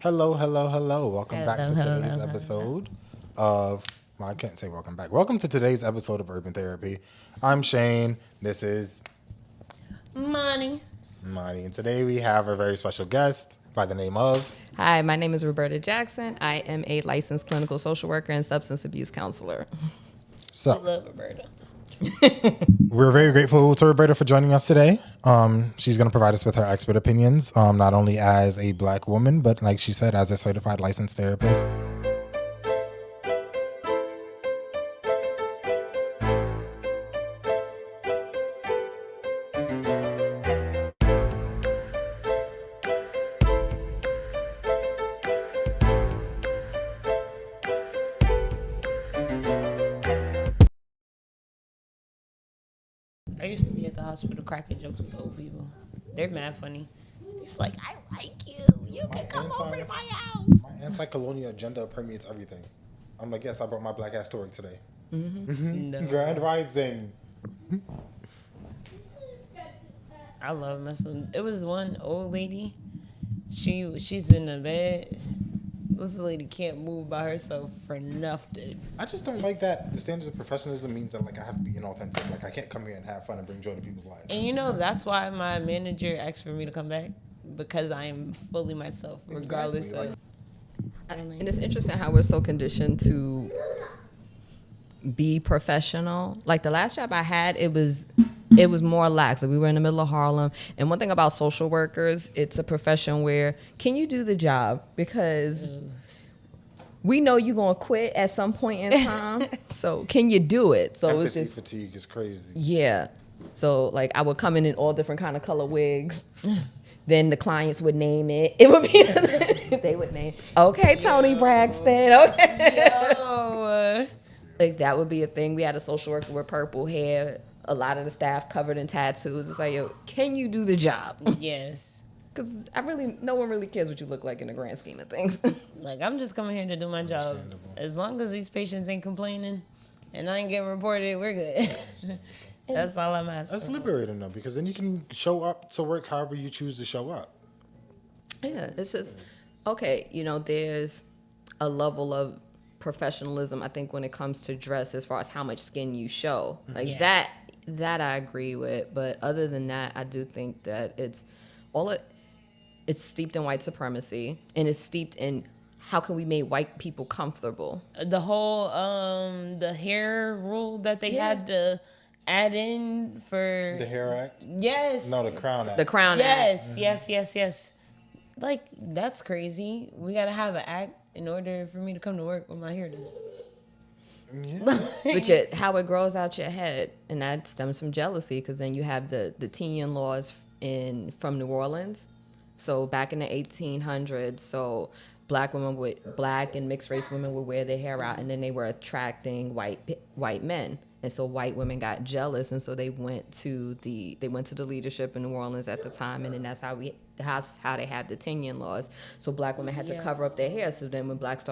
Hello, hello, hello. Welcome back to Hello, today's hello, episode of... Well, I can't say welcome back. Welcome to today's episode of Urban Therapy. I'm Shane. This is... Money. Money. And today we have a very special guest by the name of... Hi, my name is Roberta Jackson. I am a licensed clinical social worker and substance abuse counselor. We So, love Roberta. we're very grateful to Roberta for joining us today. She's going to provide us with her expert opinions, not only as a black woman, but like she said, as a certified licensed therapist. I used to be at the hospital cracking jokes with old people. They're mad funny. It's like, I like you. You can come over to my house. My anti-colonial agenda permeates everything. I'm like, yes, I brought my black ass to work today. No. Grand Rising. I love messing. It was one old lady. She's in the bed. This lady can't move by herself for nothing. I just don't like that the standards of professionalism means that like I have to be inauthentic. Like I can't come here and have fun and bring joy to people's lives. And you know, that's why my manager asked for me to come back. Because I am fully myself, regardless Exactly, of... And it's interesting how we're so conditioned to be professional. Like the last job I had, it was more lax. Like we were in the middle of Harlem. And one thing about social workers, it's a profession where can you do the job? Because we know you're going to quit at some point in time. So can you do it? So Empathy it's just, fatigue is crazy. yeah. So like I would come in all different kind of color wigs. Then the clients would name it. It would be, they would name, okay, Tony Braxton, okay. Yo. Like that would be a thing. We had a social worker with purple hair. A lot of the staff covered in tattoos. It's like, yo, can you do the job? Yes. Because no one really cares what you look like in the grand scheme of things. Like, I'm just coming here to do my job. Understandable. As long as these patients ain't complaining and I ain't getting reported, we're good. That's all I'm asking. That's liberating though, because then you can show up to work however you choose to show up. Yeah, it's just, okay, there's a level of professionalism, I think, when it comes to dress as far as how much skin you show. Like Yes. that I agree with. But other than that, I do think that it's steeped in white supremacy and it's steeped in how can we make white people comfortable. The whole the hair rule that they had to add in for... The Hair Act? Yes. No, the Crown Act. The Crown Act. Yes. Like, that's crazy. We gotta have an act in order for me to come to work with my hair done. Yeah. But how it grows out your head, and that stems from jealousy, because then you have the Tian laws from New Orleans. So back in the 1800s, so black and mixed race women would wear their hair out, and then they were attracting white men, and so white women got jealous, and so they went to the leadership in New Orleans at the time, and then that's how they had the Tian laws. So black women had to cover up their hair. So then when black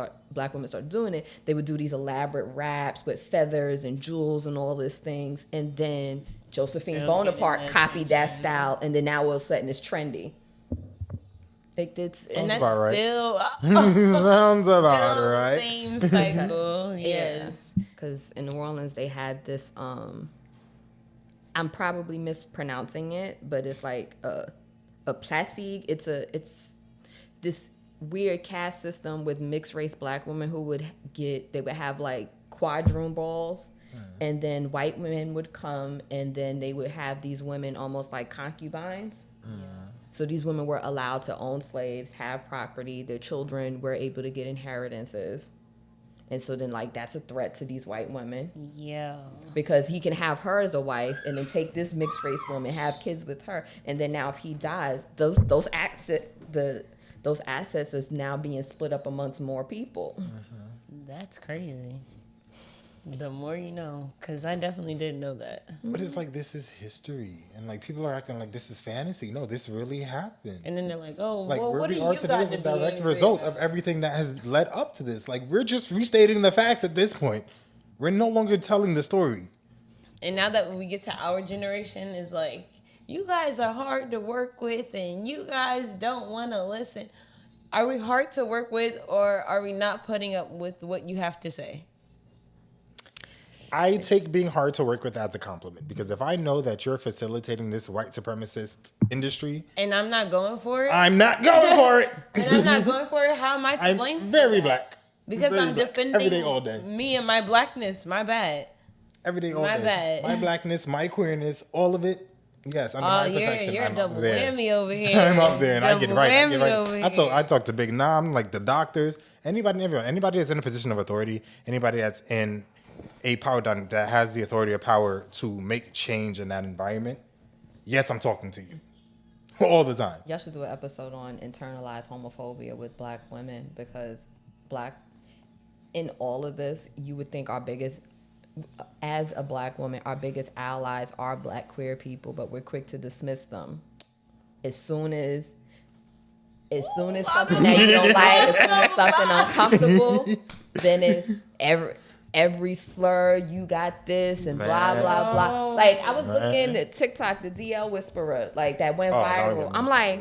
women started doing it, they would do these elaborate wraps with feathers and jewels and all these things, and then Josephine Still Bonaparte getting copied that attention. style, and then now all of a sudden it's trendy. Like it's And that's about right. still... Sounds about still right. Same cycle, yes. Because in New Orleans they had this. I'm probably mispronouncing it, but it's like a placide. It's this weird caste system with mixed race black women who would have like quadroon balls, and then white women would come, and then they would have these women almost like concubines. So these women were allowed to own slaves, have property. Their children were able to get inheritances. And so then, like, that's a threat to these white women. Yeah. Because he can have her as a wife and then take this mixed race woman, have kids with her. And then now if he dies, those assets is now being split up amongst more people. That's crazy. The more you know, because I definitely didn't know that. But it's like, this is history. And like, people are acting like this is fantasy. No, this really happened. And then they're like, oh, Like, well, where what do we you are got today is to a be direct angry result about? of everything that has led up to this. Like, we're just restating the facts at this point. We're no longer telling the story. And now that we get to our generation, it's like, you guys are hard to work with and you guys don't want to listen. Are we hard to work with, or are we not putting up with what you have to say? I take being hard to work with as a compliment, because if I know that you're facilitating this white supremacist industry And I'm not going for it. I'm not going for it. And I'm not going for it. How am I to blame? I'm for very that? black. Because Very I'm black. defending every day, all day. me and my blackness. My bad. Every day, all My day. bad. My blackness, my queerness, all of it. Yes, under Oh, my you're protection. a I'm double up there. whammy over here. I'm up there, and I get Double right. I get whammy over right. here. I talk to Big Nam, like the doctors, anybody and everyone. Anybody that's in a position of authority, anybody that's in a power dynamic that has the authority or power to make change in that environment. Yes, I'm talking to you all the time. Y'all should do an episode on internalized homophobia with black women, because in all of this, you would think as a black woman, our biggest allies are black queer people, but we're quick to dismiss them. As soon as something that you don't like, as soon as something uncomfortable, then it's every slur, you got this, and blah, blah, blah. Like, I was looking at TikTok, the DL Whisperer, like, that went viral. I'm like,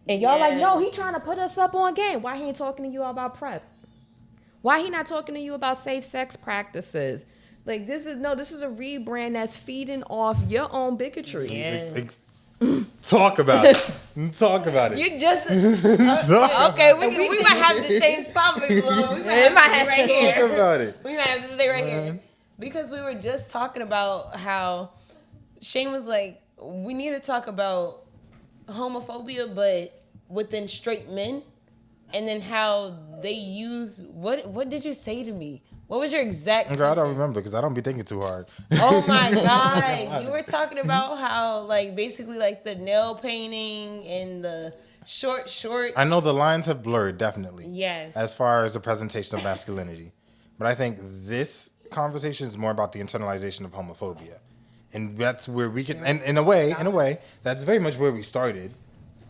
and y'all like, no, he trying to put us up on game. Why he ain't talking to you about PrEP? Why he not talking to you about safe sex practices? Like, this is a rebrand that's feeding off your own bigotry. Yeah. Talk about it. Talk about it. You just okay. We might have to change topics a little. We might have to stay right here. Talk about it. We might have to stay right here because we were just talking about how Shane was like, we need to talk about homophobia, but within straight men, and then how they use what did you say to me? What was your exact? I don't remember because I don't be thinking too hard. Oh my God. You were talking about how, like, basically, like, the nail painting and the short. I know the lines have blurred, definitely. Yes. As far as the presentation of masculinity. But I think this conversation is more about the internalization of homophobia. And that's where we can, and in a way, that's very much where we started.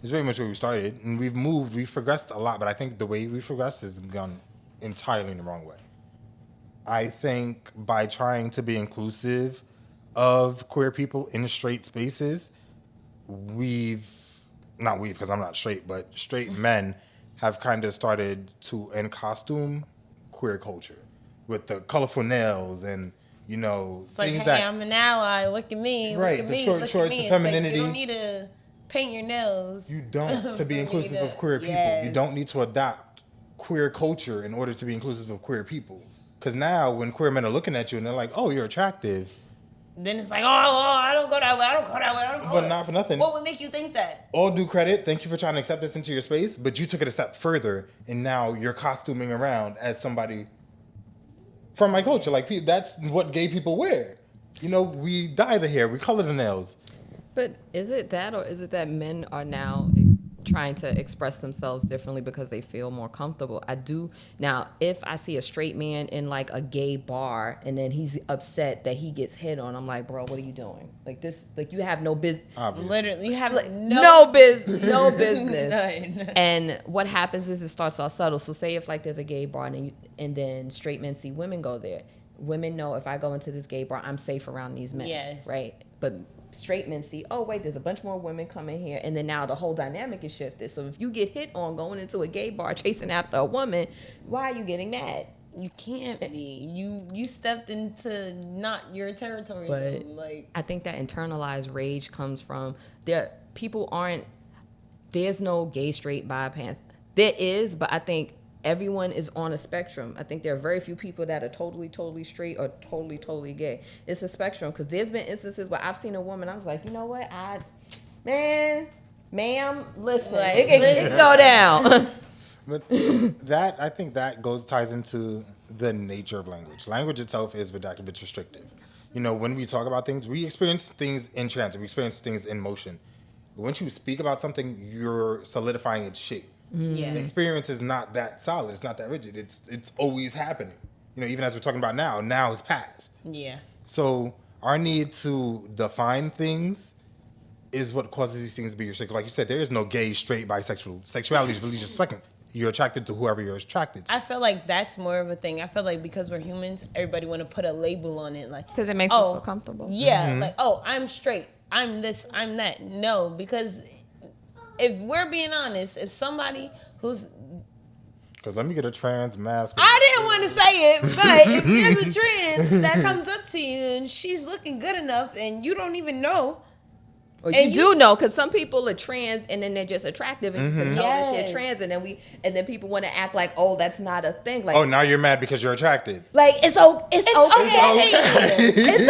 It's very much where we started. And we've progressed a lot, but I think the way we've progressed has gone entirely in the wrong way. I think by trying to be inclusive of queer people in straight spaces, not we because I'm not straight, but straight men have kind of started to costume queer culture with the colorful nails and, you know, It's things like, hey, that... I'm an ally. Look at me. Right, Look at the me. short Look shorts, at me. the It's like, femininity. you don't need to paint your nails. You don't, to be for inclusive me of queer people. yes. You don't need to adopt queer culture in order to be inclusive of queer people. Because now when queer men are looking at you and they're like, oh, you're attractive. Then it's like, I don't go that way. But not for nothing. What would make you think that? All due credit. Thank you for trying to accept us into your space. But you took it a step further. And now you're costuming around as somebody from my culture. Like, that's what gay people wear. You know, we dye the hair. We color the nails. But is it that, or is it that men are now trying to express themselves differently because they feel more comfortable? I do. Now, if I see a straight man in like a gay bar and then he's upset that he gets hit on, I'm like, bro, what are you doing? Like this, like you have no business. Literally, you have No business. None. And what happens is it starts all subtle. So say if like there's a gay bar and then straight men see women go there. Women know if I go into this gay bar, I'm safe around these men. Yes. Right? But straight men see, oh, wait, there's a bunch more women coming here. And then now the whole dynamic is shifted. So if you get hit on going into a gay bar chasing after a woman, why are you getting mad? You can't be. You stepped into not your territory. But like, I think that internalized rage comes from there's no gay, straight, bypass. There is, but I think everyone is on a spectrum. I think there are very few people that are totally, totally straight or totally, totally gay. It's a spectrum because there's been instances where I've seen a woman, I was like, you know what? Ma'am, listen, Like, it can go down. But I think that ties into the nature of language. Language itself is reductive, it's restrictive. You know, when we talk about things, we experience things in transit, we experience things in motion. Once you speak about something, you're solidifying its shape. yes. The experience is not that solid. It's not that rigid. It's always happening. You know, even as we're talking about now is past. Yeah. So our need to define things is what causes these things to be restricted. Like you said, there is no gay, straight, bisexual. Sexuality is really just spectrum. You're attracted to whoever you're attracted to. I feel like that's more of a thing. I feel like because we're humans, everybody want to put a label on it. Like, Because it makes us feel comfortable. Yeah. Like, I'm straight. I'm this. I'm that. No, because if we're being honest, if somebody who's Because let me get a trans mask. I didn't want to say it, but if there's a trans that comes up to you and she's looking good enough and you don't even know. Or And you do know, because some people are trans and then they're just attractive and you can tell that they're Yes. trans, and then people want to act like, oh, that's not a thing. Like, Oh, now you're mad because you're attracted. like it's okay. It's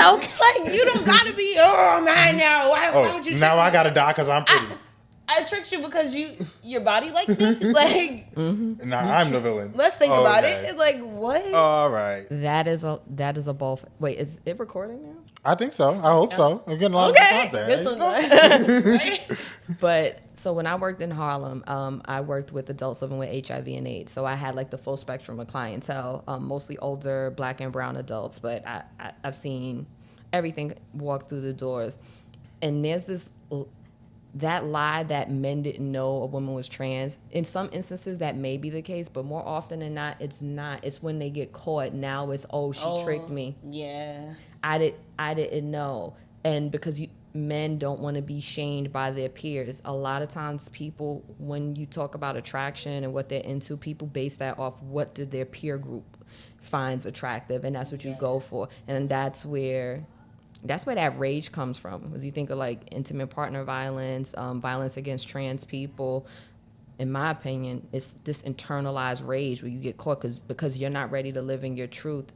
okay. Like, you don't gotta be, oh man, now why would you trick now I me? gotta die because I'm pretty. I tricked you because your body like me. Like, Now I'm the villain. let's think about it. Okay. It's like, what? All right. that is a ball. Wait, is it recording now? I think so. I hope so. I'm getting a lot Okay. of content. This one, right? But so when I worked in Harlem, I worked with adults living with HIV and AIDS. So I had like the full spectrum of clientele, mostly older Black and brown adults. But I've seen everything walk through the doors, and there's that lie that men didn't know a woman was trans. In some instances, that may be the case, but more often than not, it's not. It's when they get caught. Now it's, she tricked me. Yeah. I didn't know. And because men don't want to be shamed by their peers. A lot of times people, when you talk about attraction and what they're into, people base that off what did their peer group finds attractive, and that's what you go for. And that's where that rage comes from. Because you think of like intimate partner violence, violence against trans people. In my opinion, it's this internalized rage where you get caught because you're not ready to live in your truth.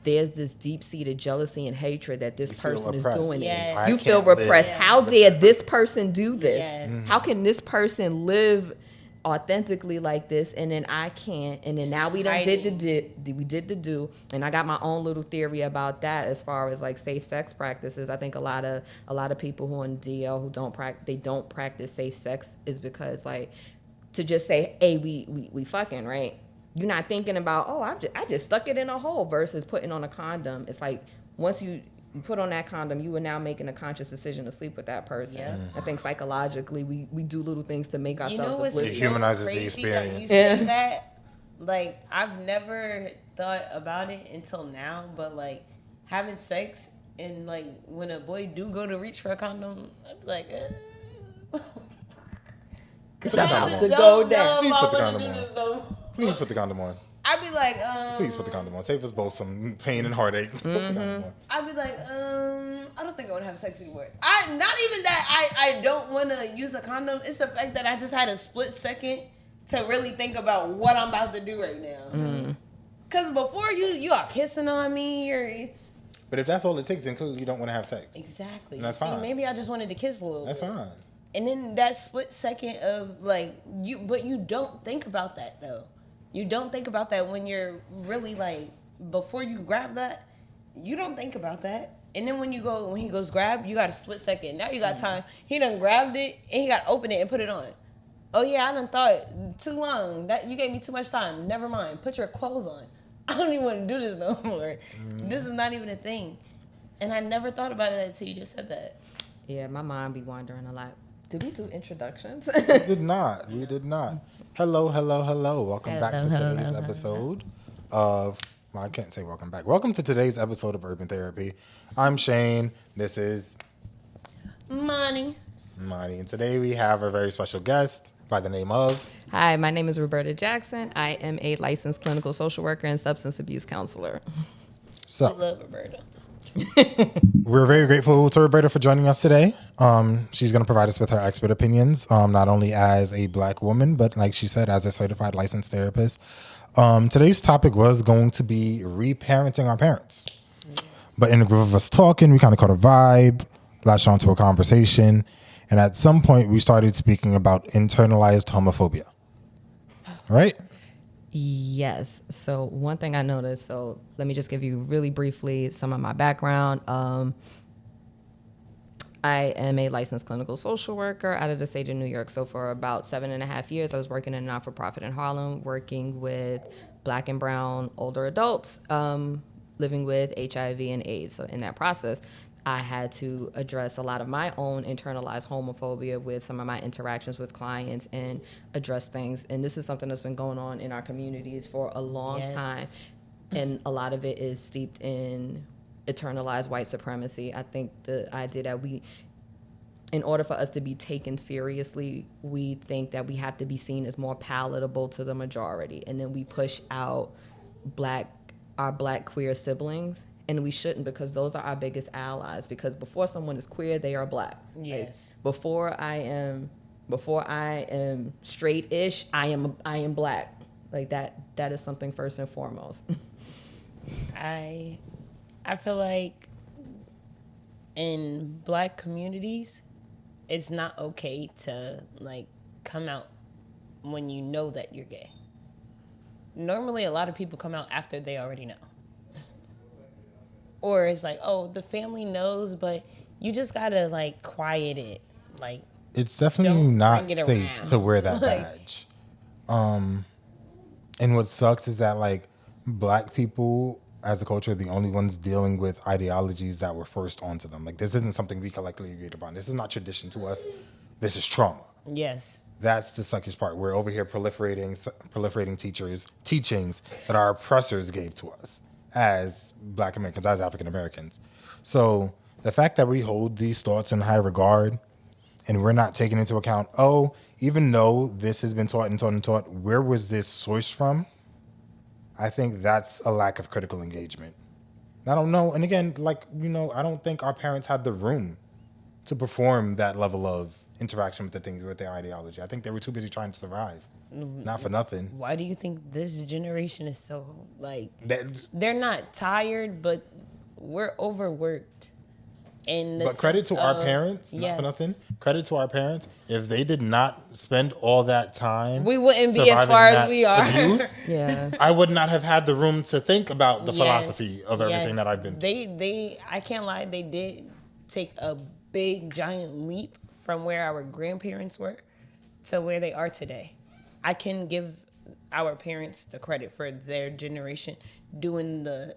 There's this deep-seated jealousy and hatred that this person is doing it. Yes. You feel repressed. How dare this person do this? Yes. How can this person live authentically like this, and then I can't? And then now we did the do, and I got my own little theory about that as far as like safe sex practices. I think a lot of people who are in DL who don't practice safe sex is because like to just say, hey, we fucking, right? You're not thinking about, I just stuck it in a hole versus putting on a condom. It's like once you put on that condom, you are now making a conscious decision to sleep with that person. Yep. I think psychologically we do little things to make ourselves what's oblivious. It humanizes the crazy experience. That you say that? Like, I've never thought about it until now, but like having sex and like when a boy do go to reach for a condom, I'd be like, Put the condom to on. go down. Please put the I condom wanna do on. this though. Please put the condom on. I'd be like, Please put the condom on. Save us both some pain and heartache. Put the condom on. I'd be like, I don't think I want to have sex anymore. Not even that I don't want to use a condom. It's the fact that I just had a split second to really think about what I'm about to do right now. Because before you are kissing on me, But if that's all it takes, then clearly you don't want to have sex. exactly. And that's See, fine. maybe I just wanted to kiss a little That's bit. fine. And then that split second of like but you don't think about that though. You don't think about that when you're really like before you grab that. You don't think about that. And then when he goes grab, you got a split second. Now you got time. He done grabbed it and he got to open it and put it on. Oh yeah, I done thought too long. That you gave me too much time. Never mind. Put your clothes on. I don't even want to do this no more. This is not even a thing. And I never thought about it until you just said that. Yeah, my mind be wandering a lot. Did we do introductions? We did not. Hello. Welcome back to today's episode of... Well, I can't say welcome back. Welcome to today's episode of Urban Therapy. I'm Shane. This is... Money. And today we have a very special guest by the name of... Hi, my name is Roberta Jackson. I am a licensed clinical social worker and substance abuse counselor. I So, love Roberta. we're very grateful to Roberta for joining us today. She's going to provide us with her expert opinions, not only as a Black woman, but like she said, as a certified licensed therapist. Today's topic was going to be reparenting our parents. Yes. But in the group of us talking, we kind of caught a vibe, latched onto a conversation, and at some point we started speaking about internalized homophobia. Right? Yes. So one thing I noticed, so let me just give you really briefly some of my background. I am a licensed clinical social worker out of the state of New York. So for about 7.5 years, I was working in a not-for-profit in Harlem, working with Black and brown older adults living with HIV and AIDS. So in that process, I had to address a lot of my own internalized homophobia with some of my interactions with clients and address things. And this is something that's been going on in our communities for a long time. And a lot of it is steeped in internalized white supremacy. I think the idea that in order for us to be taken seriously, we think that we have to be seen as more palatable to the majority. And then we push out our black queer siblings. And we shouldn't, because those are our biggest allies. Because before someone is queer, they are black. Yes. Like, before I am straight-ish, I am black. Like that is something first and foremost. I feel like in black communities, it's not okay to like come out when you know that you're gay. Normally, a lot of people come out after they already know. Or it's like, oh, the family knows, but you just gotta like quiet it. Like, it's definitely don't not bring it safe around. to wear that Like- badge. And what sucks is that like black people as a culture are the only ones dealing with ideologies that were forced onto them. Like, this isn't something we collectively agreed upon. This is not tradition to us. This is trauma. yes. That's the suckiest part. We're over here proliferating teachings that our oppressors gave to us as Black Americans, as African Americans. So the fact that we hold these thoughts in high regard and we're not taking into account, oh, even though this has been taught and taught and taught, where was this sourced from? I think that's a lack of critical engagement. And I don't know. And again, like, you know, I don't think our parents had the room to perform that level of interaction with the things, with their ideology. I think they were too busy trying to survive. Not for nothing. Why do you think this generation is so like? That, They're not tired, but we're overworked. In the but credit sense to our of- parents, not yes. for nothing. Credit to our parents. If they did not spend all that time, We wouldn't be as surviving far as that we are. abuse, Yeah. I would not have had the room to think about the Yes, philosophy of everything yes. that I've been through. They I can't lie, they did take a big giant leap from where our grandparents were to where they are today. I can give our parents the credit for their generation doing the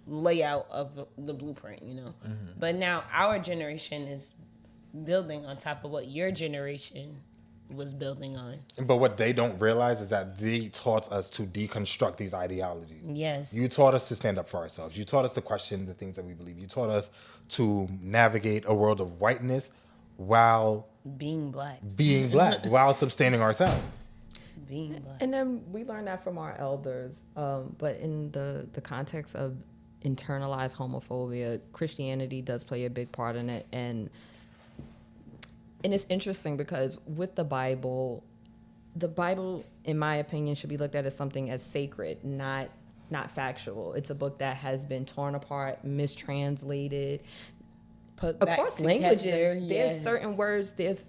layout of the blueprint, you know. But now our generation is building on top of what your generation was building on. But what they don't realize is that they taught us to deconstruct these ideologies. Yes. You taught us to stand up for ourselves. You taught us to question the things that we believe. You taught us to navigate a world of whiteness while Being black. being black, while sustaining ourselves. Being black. And then we learned that from our elders. But in the context of internalized homophobia, Christianity does play a big part in it. And it's interesting because with the Bible, in my opinion, should be looked at as something as sacred, not factual. It's a book that has been torn apart, mistranslated. Put back Across together, languages, yes. there's certain words, there's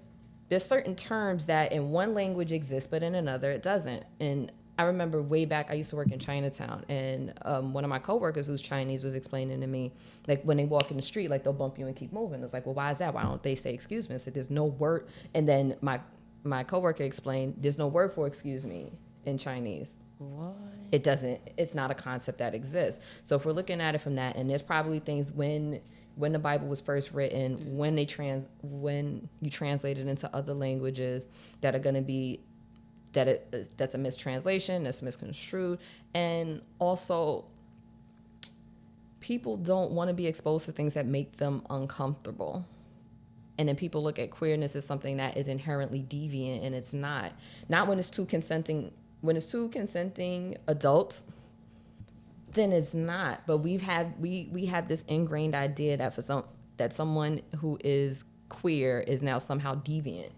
certain terms that in one language exist, but in another it doesn't. And I remember way back, I used to work in Chinatown, and one of my coworkers who's Chinese was explaining to me, like, when they walk in the street, like, they'll bump you and keep moving. It's like, well, why is that? Why don't they say excuse me? I said, there's no word. And then my coworker explained, there's no word for excuse me in Chinese. What? It doesn't, it's not a concept that exists. So if we're looking at it from that, and there's probably things when the Bible was first written, when you translate it into other languages that are going to be, that's a mistranslation, that's misconstrued. And also, people don't want to be exposed to things that make them uncomfortable. And then people look at queerness as something that is inherently deviant, and it's not. Not when it's two consenting adults, then it's not. But we have this ingrained idea that someone who is queer is now somehow deviant.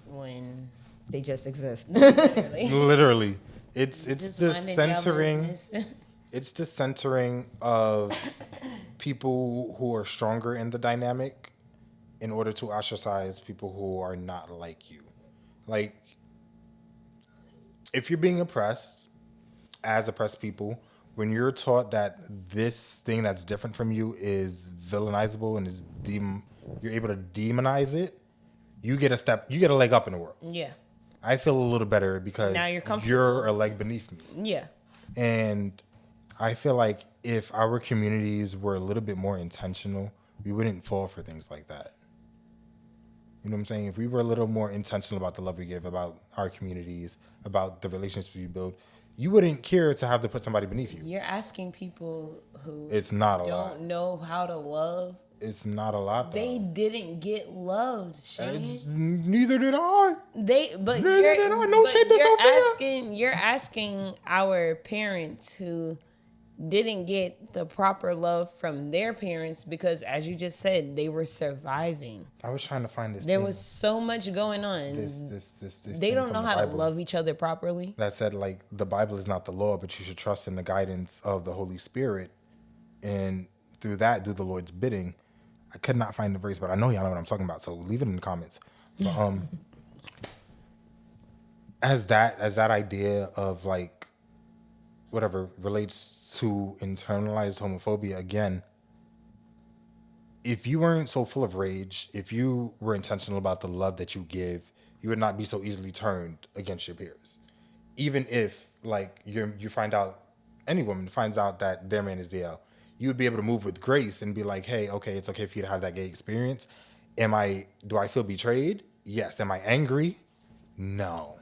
When They just exist. Literally. It's just the minding your centering. business. It's the centering of people who are stronger in the dynamic in order to ostracize people who are not like you. Like, if you're being oppressed as oppressed people, when you're taught that this thing that's different from you is villainizable and is you're able to demonize it, you get a leg up in the world. Yeah. I feel a little better because Now you're comfortable. you're a leg beneath me. Yeah. And I feel like if our communities were a little bit more intentional, we wouldn't fall for things like that. You know what I'm saying? If we were a little more intentional about the love we give, about our communities, about the relationships we build, you wouldn't care to have to put somebody beneath you. You're asking people who It's not a don't lot. know how to love It's not a lot, though. They didn't get loved, Shane. Neither did I. You're asking our parents who didn't get the proper love from their parents because, as you just said, they were surviving. I was trying to find this. There was so much going on. They don't know how to love each other properly. That said, like, the Bible is not the law, but you should trust in the guidance of the Holy Spirit, and through that, do the Lord's bidding. I could not find the verse, but I know y'all know what I'm talking about, so leave it in the comments. But, as that idea of, like, whatever relates to internalized homophobia, again, if you weren't so full of rage, if you were intentional about the love that you give, you would not be so easily turned against your peers. Even if, like, you find out, any woman finds out that their man is DL, you would be able to move with grace and be like, hey, okay, it's okay for you to have that gay experience. Do I feel betrayed? Yes. Am I angry? No.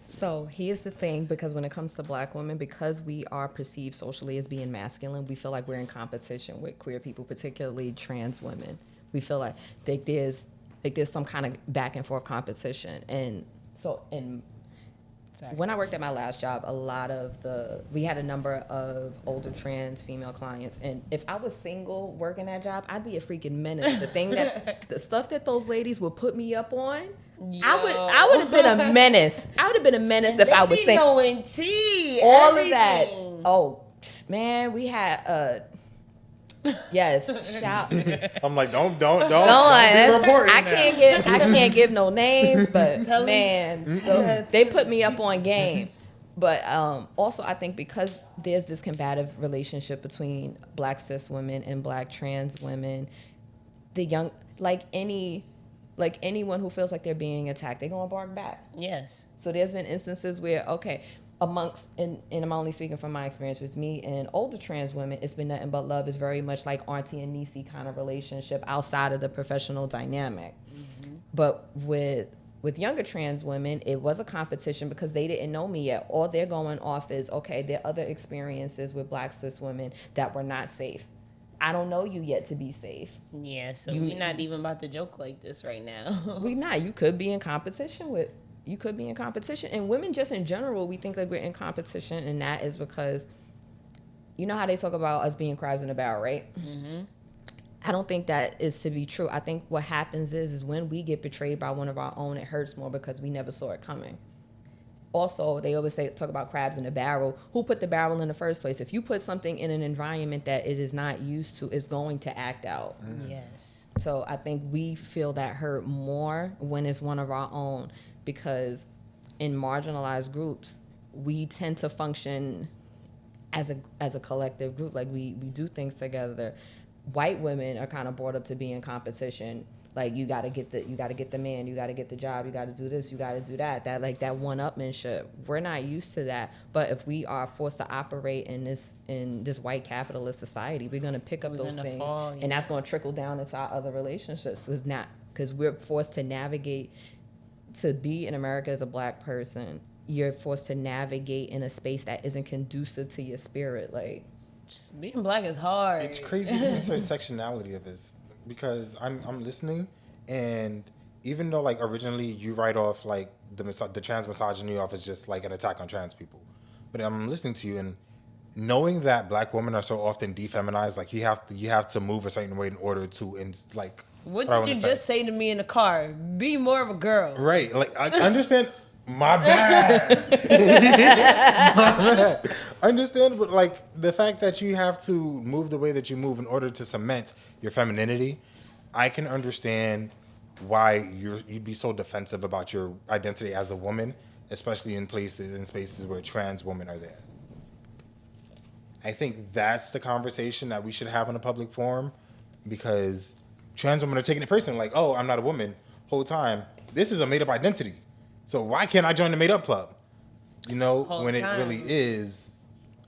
So here's the thing, because when it comes to Black women, because we are perceived socially as being masculine, we feel like we're in competition with queer people, particularly trans women. We feel like there's some kind of back and forth competition. And so when I worked at my last job, we had a number of older trans female clients, and if I was single working that job, I'd be a freaking menace. The stuff that those ladies would put me up on, I would have been a menace. I would have been a menace if I was single. All everything. Of that. Oh man, we had yes. Shout. I'm like, don't be reporting. I can't give no names, but man, they put me up on game. But also, I think because there's this combative relationship between Black cis women and Black trans women, anyone who feels like they're being attacked, they're gonna bark back. Yes. So there's been instances where, and I'm only speaking from my experience with me and older trans women, it's been nothing but love. It's very much like auntie and niecey kind of relationship outside of the professional dynamic. Mm-hmm. But with younger trans women, it was a competition because they didn't know me yet. All they're going off is, okay, there are other experiences with Black cis women that were not safe. I don't know you yet to be safe. Yeah, so we're not even about to joke like this right now. We're not. You could be in competition, and women just in general, we think like we're in competition, and that is because you know how they talk about us being crabs in a barrel, right? Mm-hmm. I don't think that is to be true. I think what happens is when we get betrayed by one of our own, it hurts more because we never saw it coming. Also, they always talk about crabs in a barrel. Who put the barrel in the first place? If you put something in an environment that it is not used to, it's going to act out. Mm. Yes. So I think we feel that hurt more when it's one of our own, because in marginalized groups, we tend to function as a collective group. Like we do things together. White women are kind of brought up to be in competition. Like you gotta get the man, you gotta get the job, you gotta do this, you gotta do that. That like that one-upmanship. We're not used to that. But if we are forced to operate in this white capitalist society, we're gonna pick up those things, and that's gonna trickle down into our other relationships. Because we're forced to navigate. To be in America as a Black person, you're forced to navigate in a space that isn't conducive to your spirit. Like, just being Black is hard. It's crazy the intersectionality of this, because I'm listening, and even though like originally you write off like the trans misogyny off as just like an attack on trans people, but I'm listening to you and knowing that Black women are so often defeminized, like you have to move a certain way in order to What did you just say to me in the car? Be more of a girl. Right. Like, I understand. My bad. My bad. I understand, but, like, the fact that you have to move the way that you move in order to cement your femininity, I can understand why you'd be so defensive about your identity as a woman, especially in spaces where trans women are there. I think that's the conversation that we should have in a public forum, because trans women are taking it personally, like, oh, I'm not a woman whole time. This is a made-up identity. So why can't I join the made-up club? You know, when it really is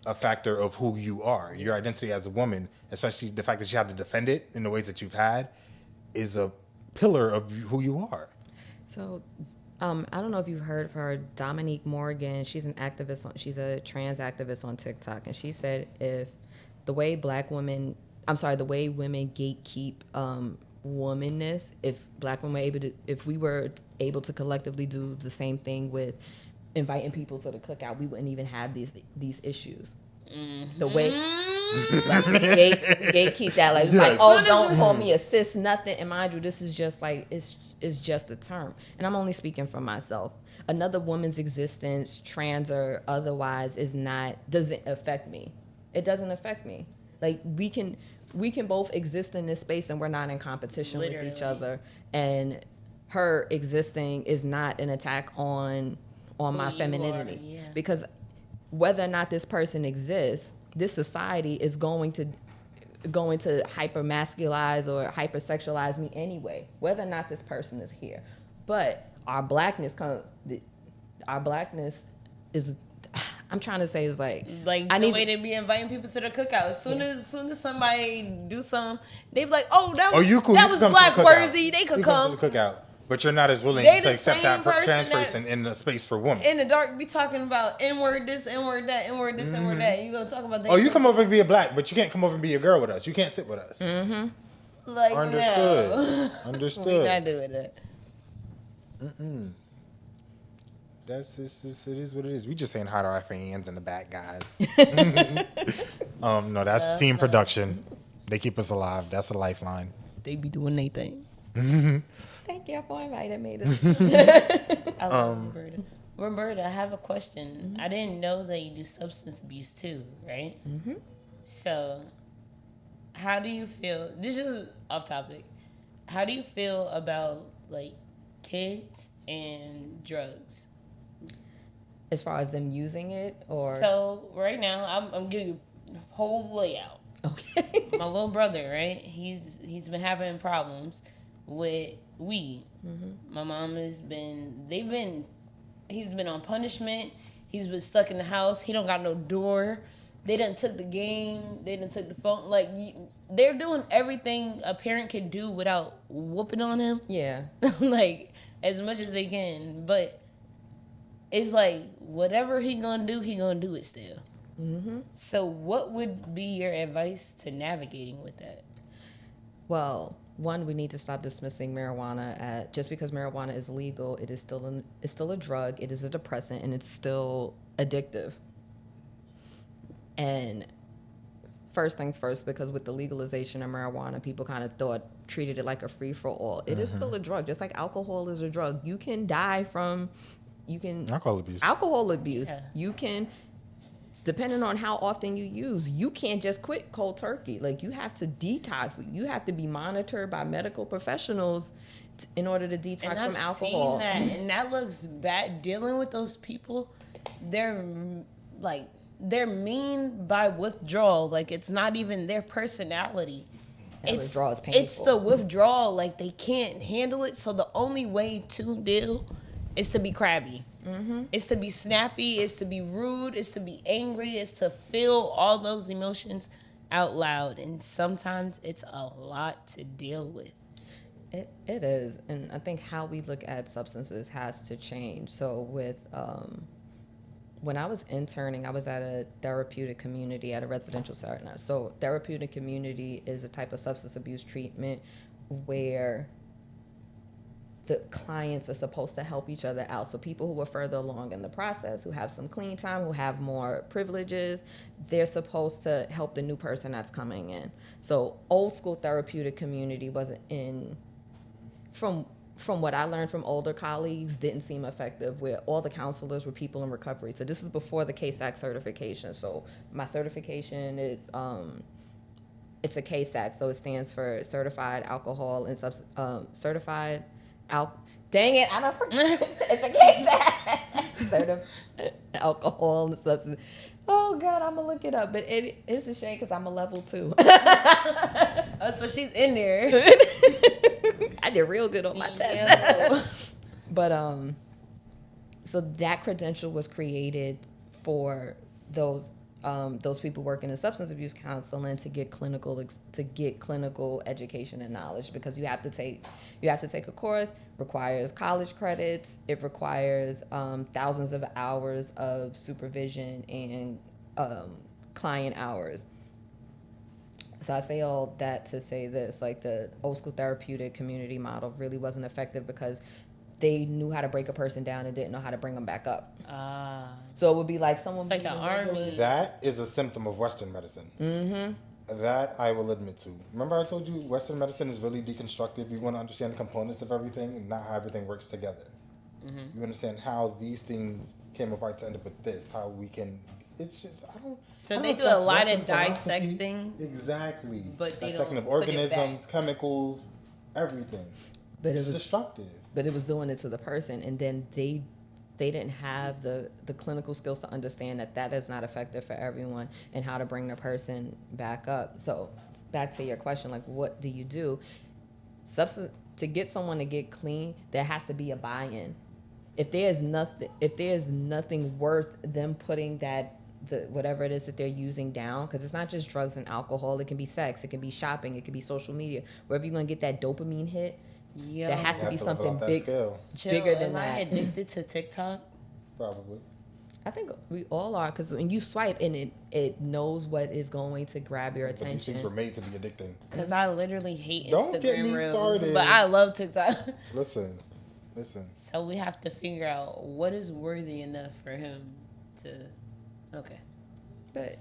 a factor of who you are. Your identity as a woman, especially the fact that you have to defend it in the ways that you've had, is a pillar of who you are. So I don't know if you've heard of her, Dominique Morgan. She's an activist. She's a trans activist on TikTok. And she said if the way Black women the way women gatekeep womanness. If Black women if we were able to collectively do the same thing with inviting people to the cookout, we wouldn't even have these issues. The way gatekeep that, like, it's like, oh, don't call me a sis, nothing. And mind you, this is just like it's just a term, and I'm only speaking for myself. Another woman's existence, trans or otherwise, doesn't affect me. It doesn't affect me. Like, we can both exist in this space, and we're not in competition with each other. And her existing is not an attack on my femininity, because whether or not this person exists, this society is going to hyper-masculize or hypersexualize me anyway, whether or not this person is here. But our blackness is, I'm trying to say, is like the way they be inviting people to the cookout. As soon as somebody do something, they be like, oh, that was Black worthy. They could come to the cookout. But you're not as willing to accept that trans person in the space for women. In the dark, be talking about N-word this, N-word that, N-word this, N-word that. You gonna talk about that? Oh, you come over and be a Black, but you can't come over and be a girl with us. You can't sit with us. Like, understood. No. Understood. We not doing that. That's it is what it is. We just saying hi to our fans and the bad guys. No, that's team production. They keep us alive. That's a lifeline. They be doing their thing. Thank you for inviting me. I love Roberta. Roberta, I have a question. I didn't know that you do substance abuse too, right? So, how do you feel? This is off topic. How do you feel about, like, kids and drugs? As far as them using it, or so right now, I'm giving you the whole layout. Okay. My little brother, right? He's been having problems with weed. My mom he's been on punishment. He's been stuck in the house. He don't got no door. They done took the game. They done took the phone. Like, they're doing everything a parent can do without whooping on him. Yeah. Like, as much as they can. But it's like, whatever he gonna do it still. So what would be your advice to navigating with that? Well, one, we need to stop dismissing marijuana just because marijuana is legal. It's still a drug. It is a depressant, and it's still addictive. And first things first, because with the legalization of marijuana, people kind of treated it like a free for all. It is still a drug, just like alcohol is a drug. You can die from alcohol abuse. Yeah. You can, depending on how often you use, you can't just quit cold turkey. Like, you have to detox. You have to be monitored by medical professionals in order to detox from alcohol. Seen that, and that looks bad. Dealing with those people, they're mean by withdrawal. Like, it's not even their personality. Withdrawal is painful. It's the withdrawal. Like, they can't handle it. So the only way to deal is to be crabby. It's to be snappy. It's to be rude. It's to be angry. It's to feel all those emotions out loud. And sometimes it's a lot to deal with. It is. And I think how we look at substances has to change. So with when I was interning, I was at a therapeutic community at a residential center. So therapeutic community is a type of substance abuse treatment where the clients are supposed to help each other out. So people who are further along in the process, who have some clean time, who have more privileges, they're supposed to help the new person that's coming in. So old school therapeutic community wasn't from what I learned from older colleagues, didn't seem effective, where all the counselors were people in recovery. So this is before the CASAC certification. So my certification is, it's a CASAC, so it stands for Certified Alcohol and Dang it, I don't forget. It's a CASAC. Certified Alcohol and Substance. Oh God, I'm gonna look it up, but it's a shame because I'm a level 2. Oh, so she's in there. I did real good on my test. But so that credential was created for those people working in substance abuse counseling to get clinical education and knowledge, because you have to take a course, requires college credits, it requires thousands of hours of supervision and client hours. So I say all that to say this, like the old school therapeutic community model really wasn't effective because they knew how to break a person down and didn't know how to bring them back up. So it would be like someone. It's like the army. That is a symptom of Western medicine. Mm-hmm. That I will admit to. Remember I told you Western medicine is really deconstructive. You want to understand the components of everything and not how everything works together. Mm-hmm. You understand how these things came apart to end up with this, how we can... It's just, So they do a lot of dissecting. Exactly. But they dissecting don't of organisms, chemicals, everything. But it's destructive. But it was doing it to the person, and then they didn't have the clinical skills to understand that is not effective for everyone and how to bring the person back up. So back to your question, like what do you do? To get someone to get clean, there has to be a buy-in. If there's nothing worth them putting whatever it is that they're using down, because it's not just drugs and alcohol, it can be sex, it can be shopping, it can be social media. Wherever you're going to get that dopamine hit, there has to be something bigger than that. Am I addicted to TikTok? Probably. I think we all are, because when you swipe and it knows what is going to grab your But attention. these things were made to be addicting. Because I literally hate Don't get me Instagram Reels, started. but I love TikTok. Listen. So we have to figure out what is worthy enough for him to... Okay. But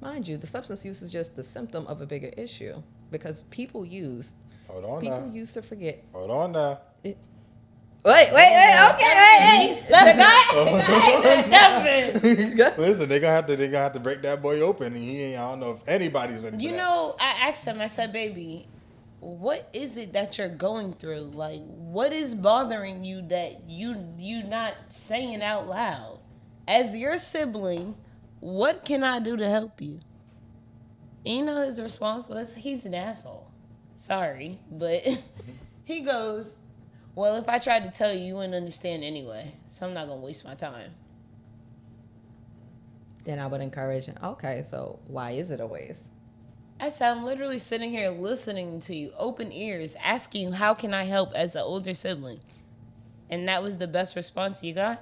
mind you, the substance use is just the symptom of a bigger issue, because people use to forget. Hold on now. Wait, okay, Listen, they're gonna have to break that boy open, and I don't know if anybody's ready for that. You know, I asked him, I said, baby, what is it that you're going through? Like, what is bothering you that you not saying out loud? As your sibling, what can I do to help you? And you know his response was, he's an asshole. Sorry, but he goes, well, if I tried to tell you, you wouldn't understand anyway, so I'm not going to waste my time. Then I would encourage him, okay, so why is it a waste? I said, I'm literally sitting here listening to you, open ears, asking you, how can I help as an older sibling? And that was the best response you got?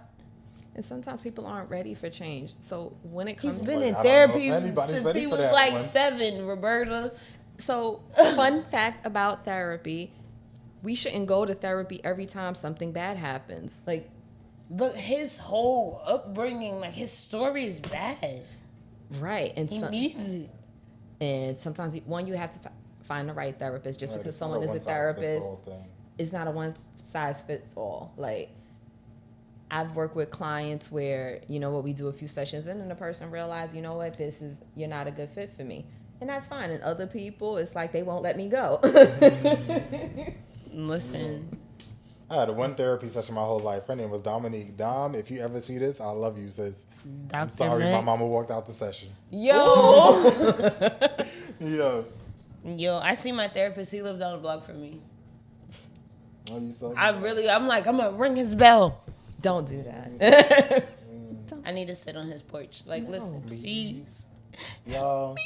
And sometimes people aren't ready for change. So when it comes He's been Like, in I don't know therapy if anybody's since ready he for was that like one. 7, Roberta. So fun fact about therapy, we shouldn't go to therapy every time something bad happens. Like, But his whole upbringing, like his story is bad. right. And He needs it. And sometimes, you have to find the right therapist. Just Right, because it's not someone is a therapist, one-size-fits-all thing. it's not a one-size-fits-all. Like, I've worked with clients where, we do a few sessions in and the person realized, you're not a good fit for me. And that's fine. And other people, it's like they won't let me go. Listen. I had one therapy session my whole life. Her name was Dominique. Dom, if you ever see this, I love you, sis. I'm sorry my mama walked out the session. Yo, I see my therapist. He lived down the block from me. Oh, you so I'm like, I'm gonna ring his bell. Don't do that. I need to sit on his porch. Like, listen, please. Y'all,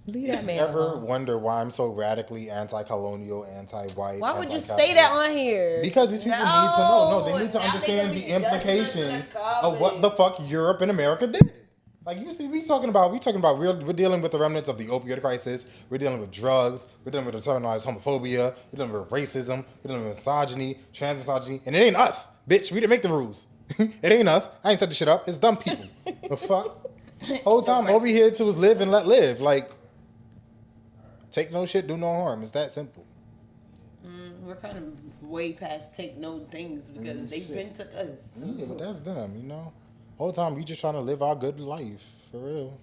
Leave that man ever alone. wonder why I'm so radically anti-colonial, anti-white? Why would you anti-capitalist? say that on here? Because these people need to know. No, they need to now understand they the gonna be judging us in implications the of what the fuck Europe and America did. Like, you see, we're dealing with the remnants of the opioid crisis. We're dealing with drugs. We're dealing with internalized homophobia. We're dealing with racism. We're dealing with misogyny, trans misogyny. And it ain't us, bitch. We didn't make the rules. It ain't us. I ain't set this shit up. It's dumb people. The fuck? Whole time, all we here to is live and let live. Like, take no shit, do no harm. It's that simple. We're kind of way past take no things because they've been to us. Yeah, but that's them, Whole time, we just trying to live our good life, for real.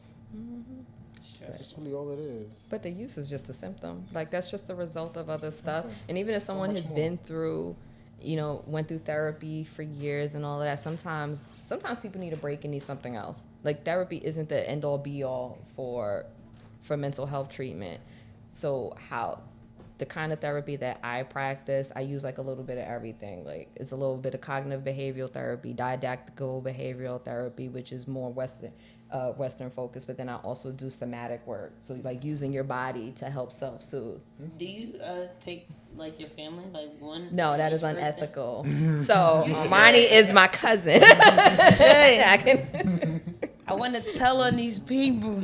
That's just really all it is. But the use is just a symptom. Like, that's just the result of other stuff. And even if someone has been through, went through therapy for years and all of that, sometimes people need a break and need something else. Like, therapy isn't the end-all, be-all for mental health treatment. So the kind of therapy that I practice, I use like a little bit of everything. Like, it's a little bit of cognitive behavioral therapy, didactical behavioral therapy, which is more Western focused, but then I also do somatic work. So like using your body to help self-soothe. Do you take like your family, like one? No, that is person? unethical. So Armoni is my cousin. I want to tell on these people.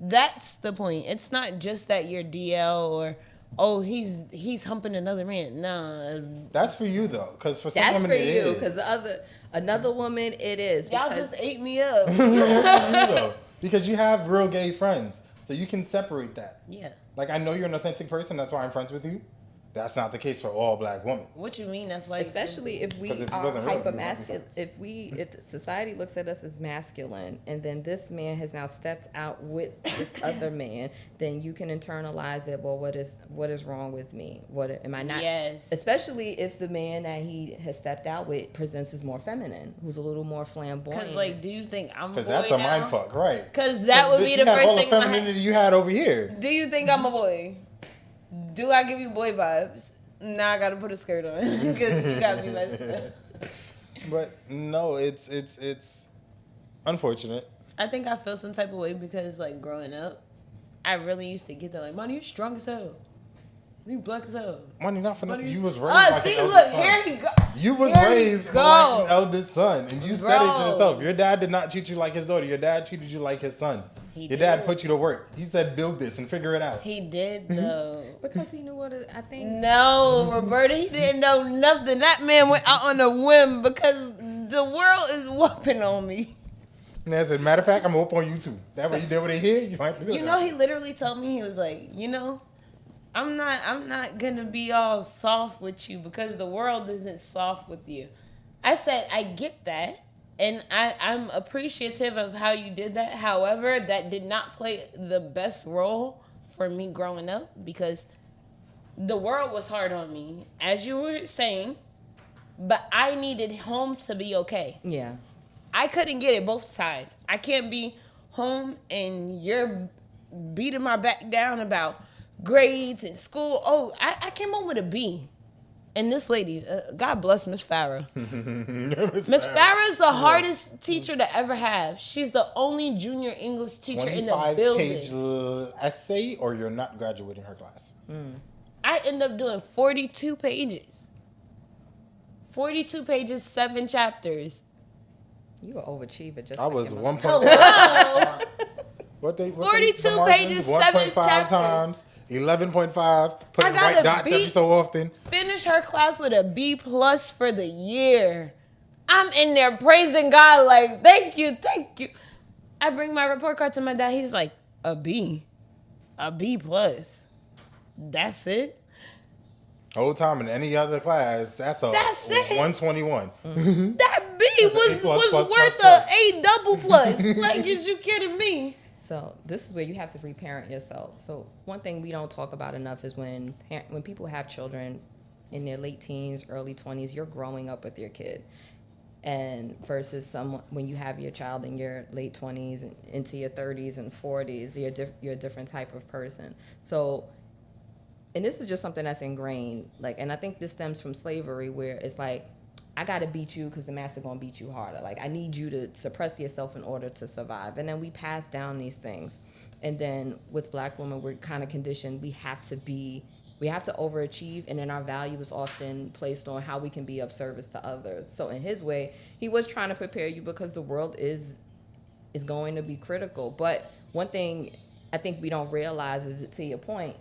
That's the point. It's not just that you're DL or he's humping another man. Nah. That's for you though, because for some That's women for it you, is. because another woman it is. Y'all because- just ate me up. That's for you though, because you have real gay friends, so you can separate that. Yeah. Like, I know you're an authentic person. That's why I'm friends with you. That's not the case for all black women. What you mean? That's why. Especially if we 'Cause if it are wasn't real, we hyper wouldn't be masculine, friends. if society looks at us as masculine, and then this man has now stepped out with this other man, then you can internalize it. Well, what is wrong with me? What am I not? Yes. Especially if the man that he has stepped out with presents as more feminine, who's a little more flamboyant. Because, like, do you think I'm a boy Because that's a now? mind fuck, right? Because that would be the first all thing the in my head. femininity you had over here. Do you think I'm a boy? Do I give you boy vibes? Now I gotta put a skirt on because you got me messed up. But no, it's unfortunate. I think I feel some type of way because, like, growing up, I really used to get that, like, Money, you strong as hell. You black as hell. Money, not for nothing. You was raised Oh, like see, an look, eldest son. here he go. You was Here he raised go. like an eldest son, and you said it to Bro. yourself. Your dad did not treat you like his daughter. Your dad treated you like his son. He Your dad did. put you to work. He said, "Build this and figure it out." He did, though. because he knew what I think. No, Roberta, he didn't know nothing. That man went out on a whim because the world is whooping on me. And as a matter of fact, I'm gonna whoop on you too. That way you did what they hear. You might do it. You know, he literally told me, he was like, you know, I'm not gonna be all soft with you because the world isn't soft with you. I said, I get that. And I'm appreciative of how you did that. However, that did not play the best role for me growing up because the world was hard on me, as you were saying, but I needed home to be okay. Yeah. I couldn't get it both sides. I can't be home and you're beating my back down about grades and school. Oh, I came home with a B. And this lady, God bless Miss Farrah. Miss Farrah is the hardest teacher to ever have. She's the only junior English teacher in the 25-page building. essay, or you're not graduating her class. I end up doing 42 pages. 42 pages, 7 chapters. You were overachiever. Just I like was your 1. mom. Hello. What they? 42 the margins? pages, 1.5 7 chapters. times 11.5. Putting I got white a dots every B. so often. Finish her class with a B+ for the year. I'm in there praising God like, thank you. I bring my report card to my dad. He's like, a B+. That's it? Whole time in any other class, that's it. 121. That B It's a A+++++. was worth a A++. Like, is you kidding me? So this is where you have to reparent yourself. So one thing we don't talk about enough is when people have children in their late teens, early 20s, you're growing up with your kid. And versus when you have your child in your late 20s and into your 30s and 40s, you're a different type of person. So, and this is just something that's ingrained. Like, and I think this stems from slavery, where it's like, I gotta beat you because the master gonna beat you harder. Like, I need you to suppress yourself in order to survive. And then we pass down these things. And then with black women, we're kind of conditioned. We have to overachieve, and then our value is often placed on how we can be of service to others. So in his way, he was trying to prepare you because the world is going to be critical. But one thing I think we don't realize is that, to your point,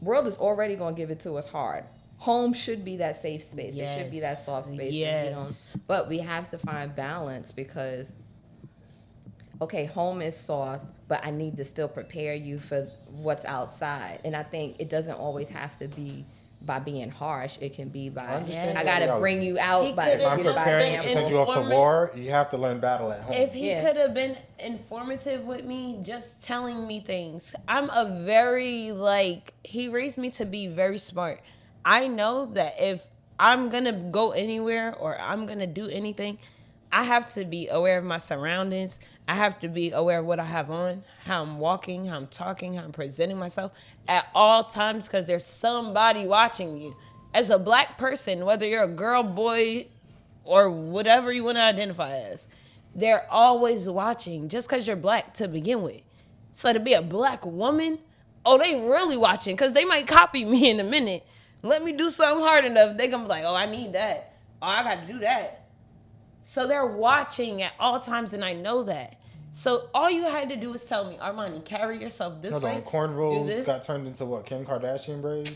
world is already going to give it to us hard. Home should be that safe space. Yes. It should be that soft space. Yes. But we have to find balance because, okay, home is soft, but I need to still prepare you for what's outside. And I think it doesn't always have to be by being harsh. It can be by, Understand I got to reality. bring you He out. By, could've If I'm just preparing been to send you off to informant. war, you have to learn battle at home. If he Yeah. could have been informative with me, just telling me things. I'm a very, he raised me to be very smart. I know that if I'm going to go anywhere or I'm going to do anything, I have to be aware of my surroundings. I have to be aware of what I have on, how I'm walking, how I'm talking, how I'm presenting myself at all times because there's somebody watching you. As a black person, whether you're a girl, boy, or whatever you want to identify as, they're always watching just because you're black to begin with. So to be a black woman, they really watching because they might copy me in a minute. Let me do something hard enough. They're going to be like, I need that. I got to do that. So they're watching at all times, and I know that. So all you had to do was tell me, Armani, carry yourself this Hold way. on, do cornrows this. got turned into what? Kim Kardashian braids?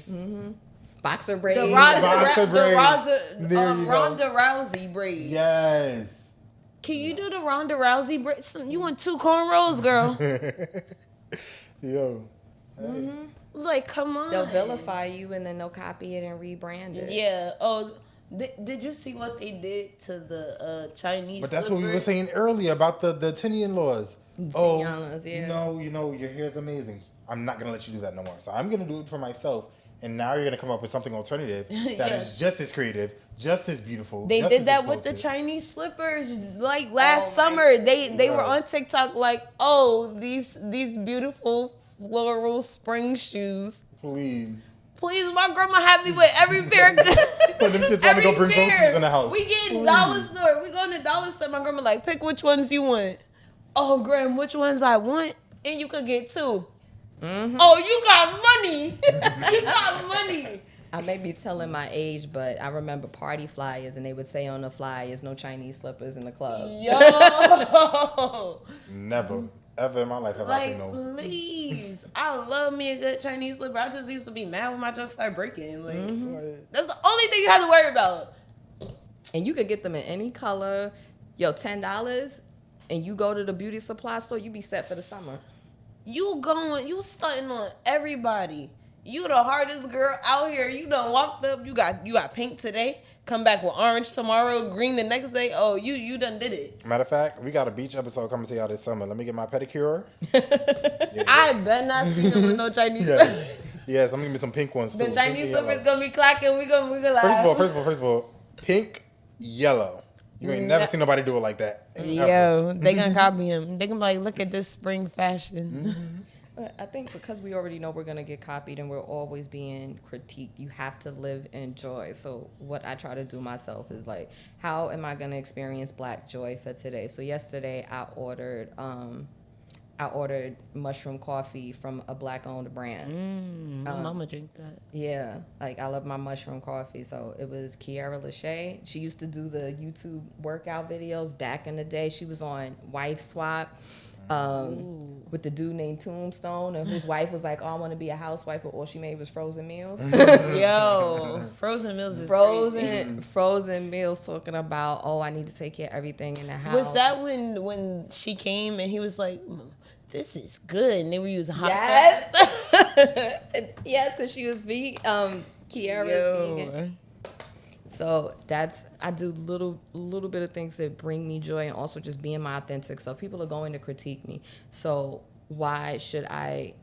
Boxer braids. Boxer braids. There you go. Ronda Rousey braids. Yes. Can you do the Ronda Rousey braids? You want 2 cornrows, girl? Yo. Hey. Like, come on. They'll vilify you and then they'll copy it and rebrand it. Yeah. Oh, did you see what they did to the Chinese? But that's what we were saying earlier about the Tinian laws. Tianas, yeah. You know, your hair's amazing. I'm not gonna let you do that no more. So I'm gonna do it for myself. And now you're gonna come up with something alternative that is just as creative, just as beautiful. They just did as that with the explosive. Chinese slippers like last summer. They were on TikTok like, oh, these beautiful floral spring shoes. Please, my grandma had me with every pair. put them shits on to go bring groceries in the house. We get dollar store. We go to dollar store. My grandma like, pick which ones you want. Oh, Graham, which ones I want? And you could get 2. Mm-hmm. Oh, you got money. You got money. I may be telling my age, but I remember party flyers, and they would say on the flyers, no Chinese slippers in the club. Yo. Never, ever in my life have I seen Like, those. please. I love me a good Chinese slipper. I just used to be mad when my junk started breaking. Like, that's the only thing you have to worry about. And you could get them in any color. Yo, $10, and you go to the beauty supply store, you be set for the summer. You stunting on everybody. You the hardest girl out here. You done walked up. You got pink today. Come back with orange tomorrow, green the next day. Oh, you done did it. Matter of fact, we got a beach episode coming to y'all this summer. Let me get my pedicure. Yes. I bet not see him with no Chinese Yes. slippers. Yes, I'm gonna give me some pink ones too. The Chinese Pink slippers yellow. gonna be clacking. We gonna laugh. First of all, pink, yellow. You ain't never seen nobody do it like that. Yo, they gonna copy him. They gonna be like, look at this spring fashion. But I think because we already know we're going to get copied and we're always being critiqued, you have to live in joy. So what I try to do myself is like, how am I going to experience Black joy for today? So yesterday I ordered mushroom coffee from a Black-owned brand. My mama drink that. Yeah, like I love my mushroom coffee. So it was Kiara Lachey. She used to do the YouTube workout videos back in the day. She was on Wife Swap. With the dude named Tombstone, and whose wife was like, "Oh, I want to be a housewife," but all she made was frozen meals. Yo, frozen meals is crazy. Frozen meals, talking about, "Oh, I need to take care of everything in the house." Was that when she came and he was like, "This is good," and they were using hot sauce? Yes, because she was vegan. Kiara is vegan. So I do little bit of things that bring me joy, and also just being my authentic self. People are going to critique me, so why should I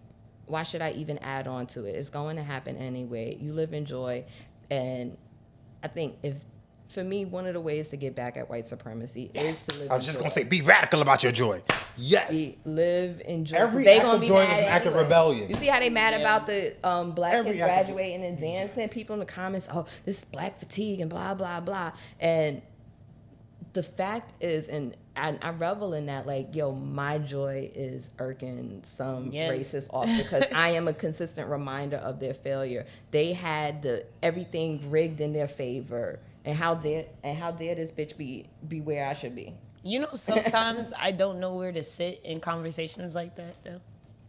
even add on to it? It's going to happen anyway. You live in joy, and I think for me, one of the ways to get back at white supremacy is to live. I was just gonna say, be radical about your joy. Yes. Live in joy. Every act of joy is an act of rebellion. You see how they mad about the Black Every kids act of graduating and dancing? People in the comments, oh, this is Black fatigue and blah, blah, blah. And the fact is, and I revel in that, like, yo, my joy is irking some racist off because I am a consistent reminder of their failure. They had everything rigged in their favor. And how dare this bitch be where I should be? You know, sometimes I don't know where to sit in conversations like that, though.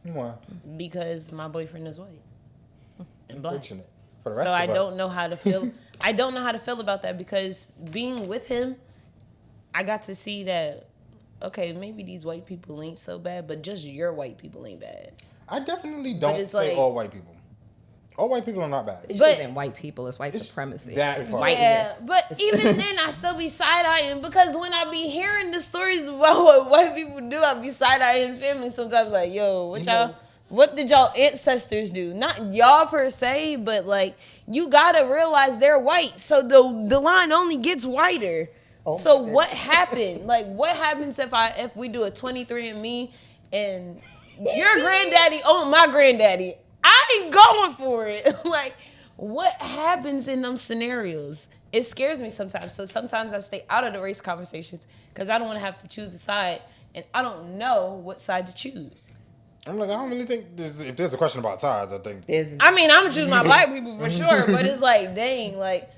Why? Because my boyfriend is white and Black. For the rest So of I us. don't know how to feel. I don't know how to feel about that because being with him, I got to see that, okay, maybe these white people ain't so bad, but just your white people ain't bad. I definitely don't it's say like- all white people. All white people are not bad. It But- isn't white people, it's white supremacy. that It's part. whiteness. Yeah, but even then, I still be side-eyeing because when I be hearing the stories about what white people do, I be side-eyeing his family sometimes like, yo, what did y'all ancestors do? Not y'all per se, but like, you gotta realize they're white, so the line only gets whiter. Oh So my what happened? Like, what happens if we do a 23andMe and your granddaddy owned my granddaddy? I ain't going for it. Like, what happens in them scenarios? It scares me sometimes. So sometimes I stay out of the race conversations because I don't want to have to choose a side, and I don't know what side to choose. I'm like, I don't really think if there's a question about sides, I think I mean, I'm gonna choose my Black people for sure, but it's like, dang, like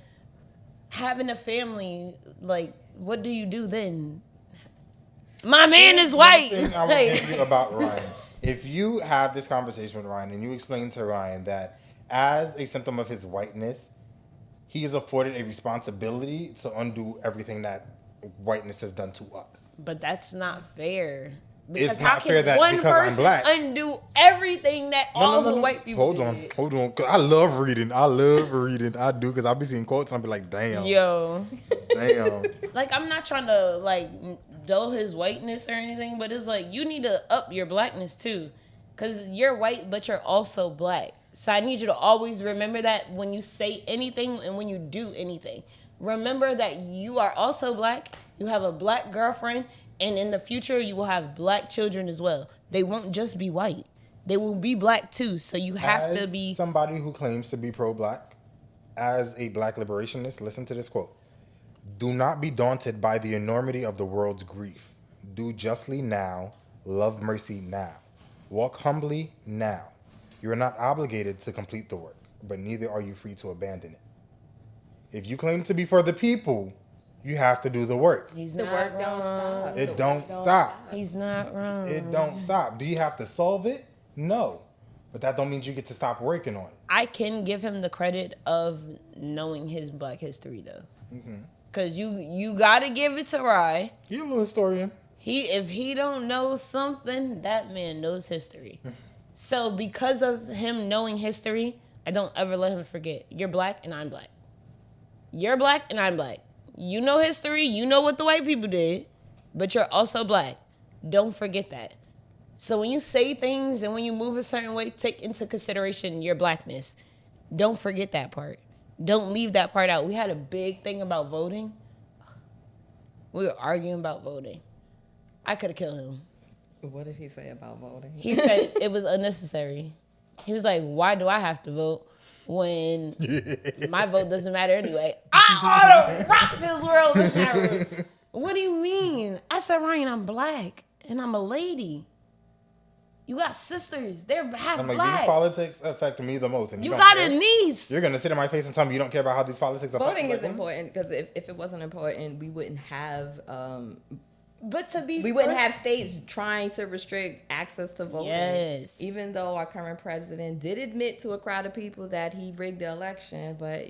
having a family, like, what do you do then? My man is white. Thing I will give you about Ryan. If you have this conversation with Ryan and you explain to Ryan that as a symptom of his whiteness, he is afforded a responsibility to undo everything that whiteness has done to us. But that's not fair. It's how not can fair that one because I'm person black. undo everything that all the white people did? Hold on. 'Cause I love reading. I do because I'll be seeing quotes and I'll be like, damn. Yo. Damn. Like, I'm not trying to, like, dull his whiteness or anything, but it's like, you need to up your blackness, too. Because you're white, but you're also black. So I need you to always remember that when you say anything and when you do anything. Remember that you are also black. You have a black girlfriend. And in the future, you will have black children as well. They won't just be white. They will be black, too. So you have to be... somebody who claims to be pro-black, as a black liberationist, listen to this quote. Do not be daunted by the enormity of the world's grief. Do justly now. Love mercy now. Walk humbly now. You are not obligated to complete the work, but neither are you free to abandon it. If you claim to be for the people, you have to do the work. The work don't stop. It don't stop. He's not wrong. It don't stop. Do you have to solve it? No. But that don't mean you get to stop working on it. I can give him the credit of knowing his black history, though. Because you got to give it to Rye. You're a little historian. If he don't know something, that man knows history. So because of him knowing history, I don't ever let him forget. You're black and I'm black. You're black and I'm black. You know history. You know what the white people did. But you're also black. Don't forget that. So when you say things and when you move a certain way, take into consideration your blackness. Don't forget that part. Don't leave that part out. We had a big thing about voting. We were arguing about voting. I could have killed him. What did he say about voting? He said it was unnecessary. He was like, why do I have to vote when my vote doesn't matter anyway? I ought to rock this world in that room. What do you mean? I said, Ryan, I'm black and I'm a lady. You got sisters. They're half I'm like, black. these politics affect me the most. And You don't got care. a niece. You're going to sit in my face and tell me you don't care about how these politics affect Voting black is women? important because if it wasn't important, we wouldn't have But to be we wouldn't first- have states trying to restrict access to voting. Yes. Even though our current president did admit to a crowd of people that he rigged the election, but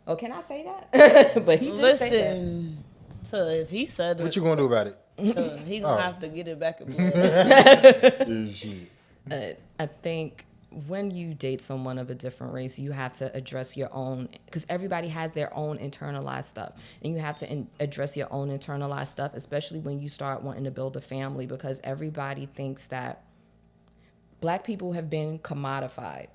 oh, can I say that? But he did say that. Listen. So if he said it, What you going to do about it? he gonna have to get it back in blood. Shit. I think when you date someone of a different race, you have to address your own, because everybody has their own internalized stuff, and you have to address your own internalized stuff, especially when you start wanting to build a family, because everybody thinks that black people have been commodified.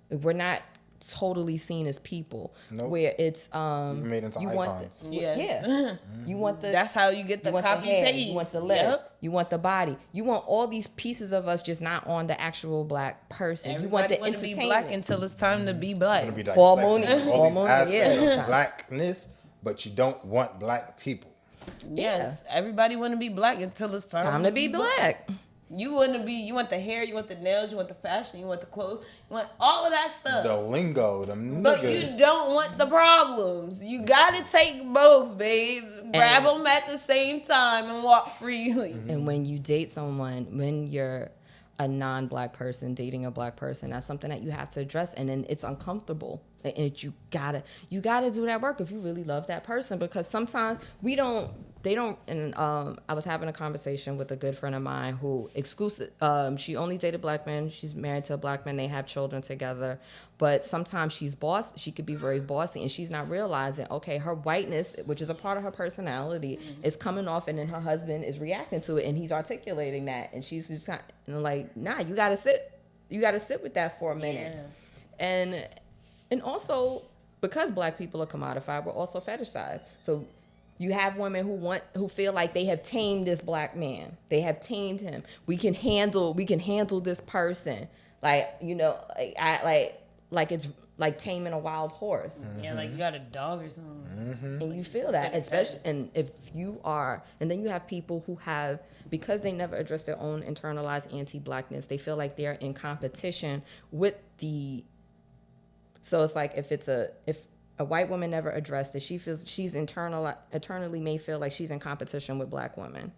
We're not totally seen as people. Nope. Where it's made into icons. Yes. You want the That's how you get the you want copy the hair, paste. you want the legs, Yep. you want the body, you want all these pieces of us, just not on the actual black person. You want Everybody the want to be entertainment. black until it's time to be black. Gonna be Hormone- dissecting all these hormone, aspects yeah. of blackness, but you don't want black people. Yes, everybody want to be black until it's Time to be black. You want to be. You want the hair. You want the nails. You want the fashion. You want the clothes. You want all of that stuff. The lingo, them But niggas. you don't want the problems. You gotta take both, babe. Grab them at the same time and walk freely. And when you date someone, when you're a non-black person dating a black person, that's something that you have to address, and then it's uncomfortable. And you gotta do that work if you really love that person, because sometimes they don't. And I was having a conversation with a good friend of mine who she only dated black men. She's married to a black man. They have children together. But sometimes she could be very bossy, and she's not realizing, okay, her whiteness, which is a part of her personality, is coming off, and then her husband is reacting to it, and he's articulating that, and she's just kind of like, nah, you gotta sit with that for a minute. Yeah. And also, because black people are commodified, we're also fetishized. So you have women who feel like they have tamed this black man. They have tamed him. We can handle this person. Like it's like taming a wild horse. Yeah, like you got a dog or something. And you feel that, especially, and if you are, and then you have people who have, because they never address their own internalized anti-blackness, they feel like they're in competition with the. So it's like if a a white woman never addressed it. She feels she's eternally may feel like she's in competition with black women.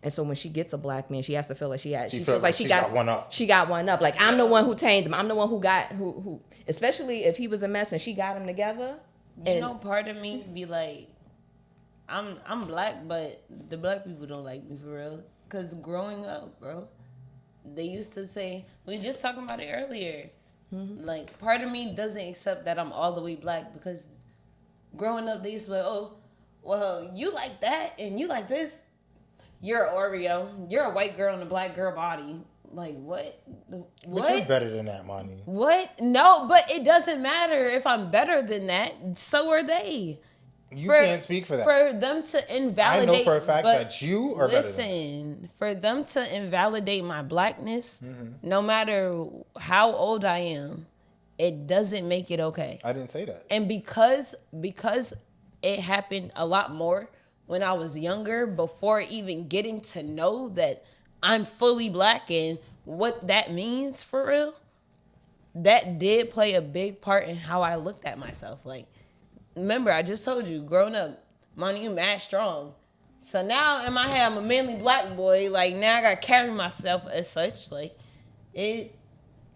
And so when she gets a black man, she has to feel like she feels like she got one up. She got one up. Like, I'm the one who tamed him. I'm the one who especially if he was a mess and she got him together. You know, part of me be like, I'm black, but the black people don't like me for real. Cause growing up, bro, they used to say, we were just talking about it earlier. Mm-hmm. Like, part of me doesn't accept that I'm all the way black because growing up, they used to be like, oh, well, you like that and you like this. You're an Oreo. You're a white girl in a black girl body. Like, what? But you're better than that, Moni. What? No, but it doesn't matter if I'm better than that. So are they. You can't speak for that. For them to invalidate. I know for a fact that you are better than me. Listen, for them to invalidate my blackness, no matter how old I am, it doesn't make it okay. I didn't say that. And because it happened a lot more when I was younger, before even getting to know that I'm fully black and what that means for real, that did play a big part in how I looked at myself. Like, remember, I just told you, growing up, Moni, you mad strong. So now in my head, I'm a manly black boy. Like, now I got to carry myself as such. Like, it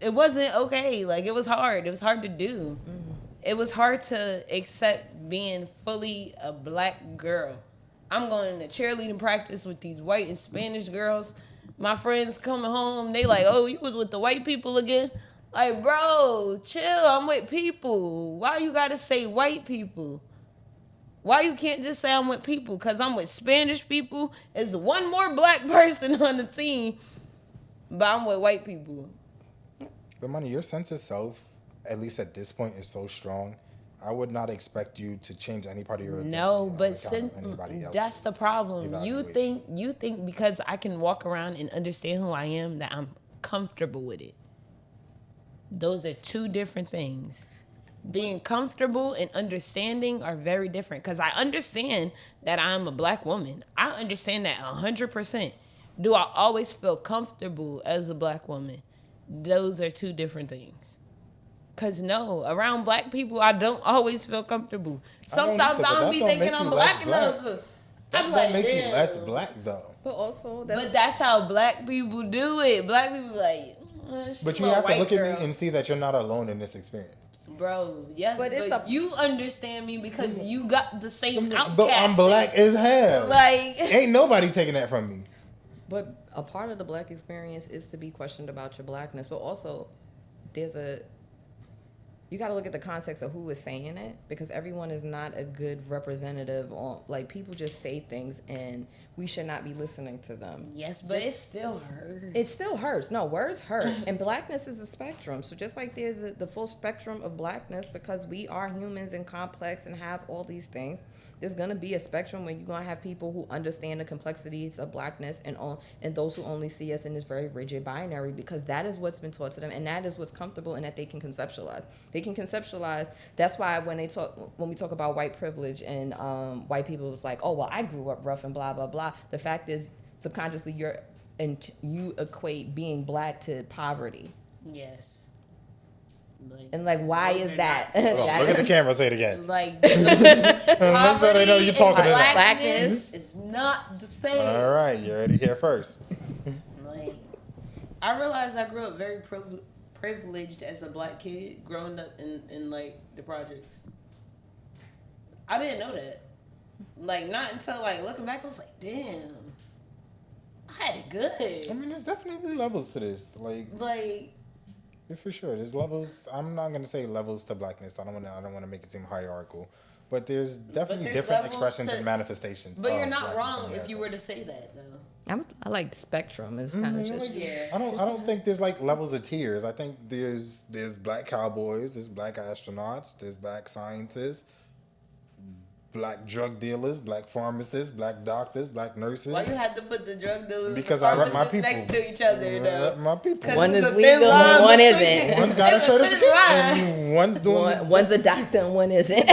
wasn't okay. Like, it was hard. It was hard to do. Mm-hmm. It was hard to accept being fully a black girl. I'm going to cheerleading practice with these white and Spanish girls. My friends coming home, they like, oh, you was with the white people again? Like, bro, chill, I'm with people. Why you gotta say white people? Why you can't just say I'm with people? Because I'm with Spanish people. There's one more black person on the team, but I'm with white people. But Moni, your sense of self, at least at this point, is so strong. I would not expect you to change any part of your no, but that's the problem. You think because I can walk around and understand who I am that I'm comfortable with it. Those are two different things. Being comfortable and understanding are very different. Because I understand that I'm a black woman. I understand that 100%. Do I always feel comfortable as a black woman? Those are two different things. Because no, around black people, I don't always feel comfortable. Sometimes I don't be thinking I'm black enough. I'm like, make you less black, though. But that's how black people do it. Black people like, but you have to look at me and see that you're not alone in this experience. Bro, yes, but you understand me because you got the same outcast. But I'm black as hell. Like, ain't nobody taking that from me. But a part of the black experience is to be questioned about your blackness. But also, you got to look at the context of who is saying it, because everyone is not a good representative on, like, people just say things and we should not be listening to them. Yes, but it still hurts. It still hurts. No, words hurt. And blackness is a spectrum. So just like there's the full spectrum of blackness, because we are humans and complex and have all these things, there's going to be a spectrum where you're going to have people who understand the complexities of blackness and those who only see us in this very rigid binary, because that is what's been taught to them and that is what's comfortable and that they can conceptualize. They can conceptualize. That's why when we talk about white privilege and white people, was like, oh, well, I grew up rough and blah, blah, blah. The fact is, subconsciously, you equate being black to poverty. Yes. Why is that? Look at the camera. Say it again. Like, so they know you're talking about blackness is not the same. All right, you heard it here first. Like, I realized I grew up very privileged as a black kid, growing up in like the projects. I didn't know that. Like, not until like looking back, I was like, damn, I had it good. I mean, there's definitely levels to this. Like. Yeah, for sure, there's levels. I'm not gonna say levels to blackness. I don't want to make it seem hierarchical, but there's definitely different expressions and manifestations. But you're not wrong if you were to say that, though. I like spectrum. It's kind of just. Yeah. I don't think there's like levels of tiers. I think there's black cowboys, there's black astronauts, there's black scientists, black drug dealers, black pharmacists, black doctors, black nurses. Why you had to put the drug dealers because I rep my people next to each other, though? I rep my people. One is legal and one isn't. One's got a certificate and one's doing one's a doctor and one isn't.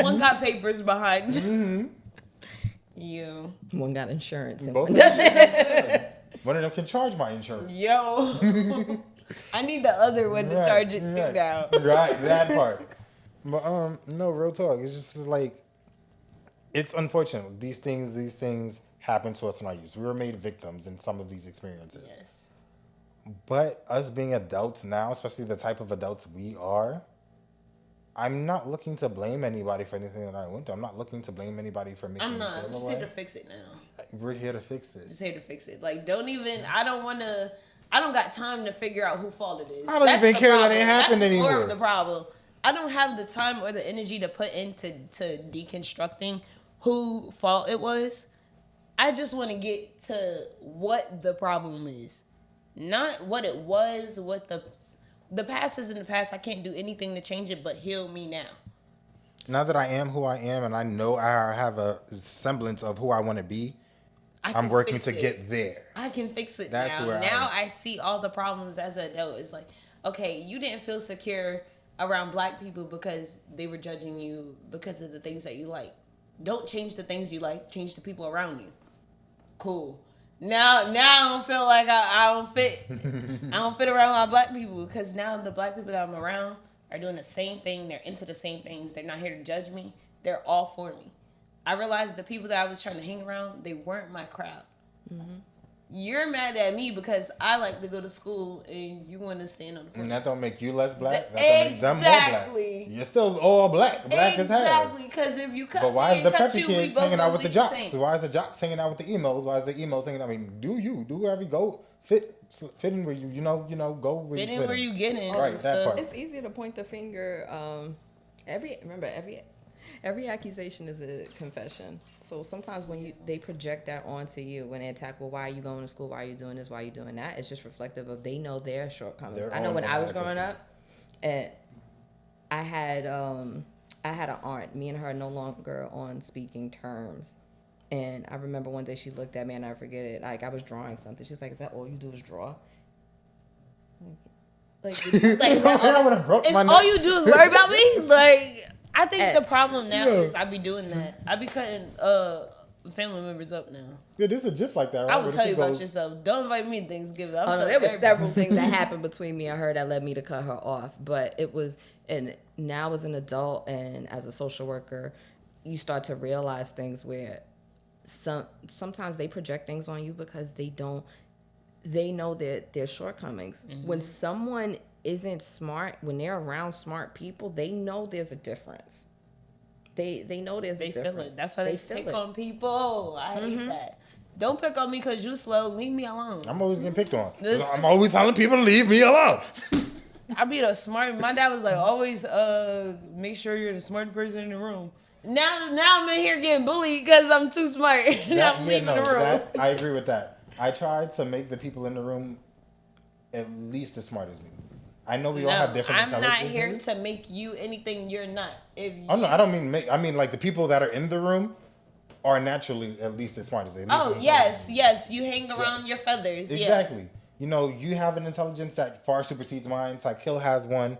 One got papers behind. Mm-hmm. You. One got insurance. And both one doesn't. One of them can charge my insurance. Yo. I need the other one to charge it to now. Right, that part. But no, real talk. It's just like, it's unfortunate. These things happen to us in our youth. We were made victims in some of these experiences. Yes. But us being adults now, especially the type of adults we are, I'm not looking to blame anybody for anything that I went through. I'm not looking to blame anybody for making I'm me not. feel I'm just away. here to fix it now. We're here to fix Just this. here to fix it. Like, don't even. I don't got time to figure out who fault it is. I don't That's even the care that problem. it happened That's anymore. more of the problem. I don't have the time or the energy to put into deconstructing who fault it was. I just want to get to what the problem is, not what it was. What the past is in the past. I can't do anything to change it but heal me now. Now that I am who I am and I know I have a semblance of who I want to be, I'm working to get there. I can fix it That's now. where Now I see all the problems as an adult. It's like, okay, you didn't feel secure around black people because they were judging you because of the things that you like. Don't change the things you like. Change the people around you. Cool. Now I don't feel like I don't fit. I don't fit around my black people because now the black people that I'm around are doing the same thing. They're into the same things. They're not here to judge me. They're all for me. I realized the people that I was trying to hang around, they weren't my crowd. Mm-hmm. You're mad at me because I like to go to school and you want to stand on the porch. And that don't make you less black. That Exactly. don't make them more black. You're still all black. Black as hell. Exactly, because if you cut But why me is the and cut preppy you, we kids both hanging out with the gonna jocks? bleed the Why is the jocks hanging out with the emos? Why is the emos hanging out? I mean, do whoever you go fit in where you know go where fit you in fit where you get in. Right, that part. It's easy to point the finger. Every accusation is a confession. So sometimes when they project that onto you, when they attack, well, why are you going to school? Why are you doing this? Why are you doing that? It's just reflective of they know their shortcomings. I know when I was growing up, and I had an aunt. Me and her are no longer on speaking terms. And I remember one day she looked at me and I forget it. Like I was drawing something. She's like, "Is that all you do is draw?" Like, it's like, all you do is worry about me. Like, I think the problem now is I be doing that. I be cutting family members up now. Yeah, there's a gif like that. Right? I will tell you about yourself. Don't invite me to Thanksgiving. There were several things that happened between me and her that led me to cut her off. But it was, and now as an adult and as a social worker, you start to realize things where sometimes they project things on you because they know their shortcomings. Mm-hmm. When someone isn't smart, when they're around smart people, they know there's a difference. They know there's a difference. Feel it. That's why they pick on people. I hate that. Don't pick on me because you slow. Leave me alone. I'm always getting picked on. I'm always telling people to leave me alone. I be the smart. My dad was like, always make sure you're the smart person in the room. Now I'm in here getting bullied because I'm too smart. I'm leaving the room. I agree with that. I tried to make the people in the room at least as smart as me. I know we all have different intelligences. I'm not here to make you anything you're not. No, I don't mean make. I mean like the people that are in the room are naturally at least as smart as they. Oh yes. You hang around your feathers. Exactly. Yeah. You know, you have an intelligence that far supersedes mine. Tykill has one.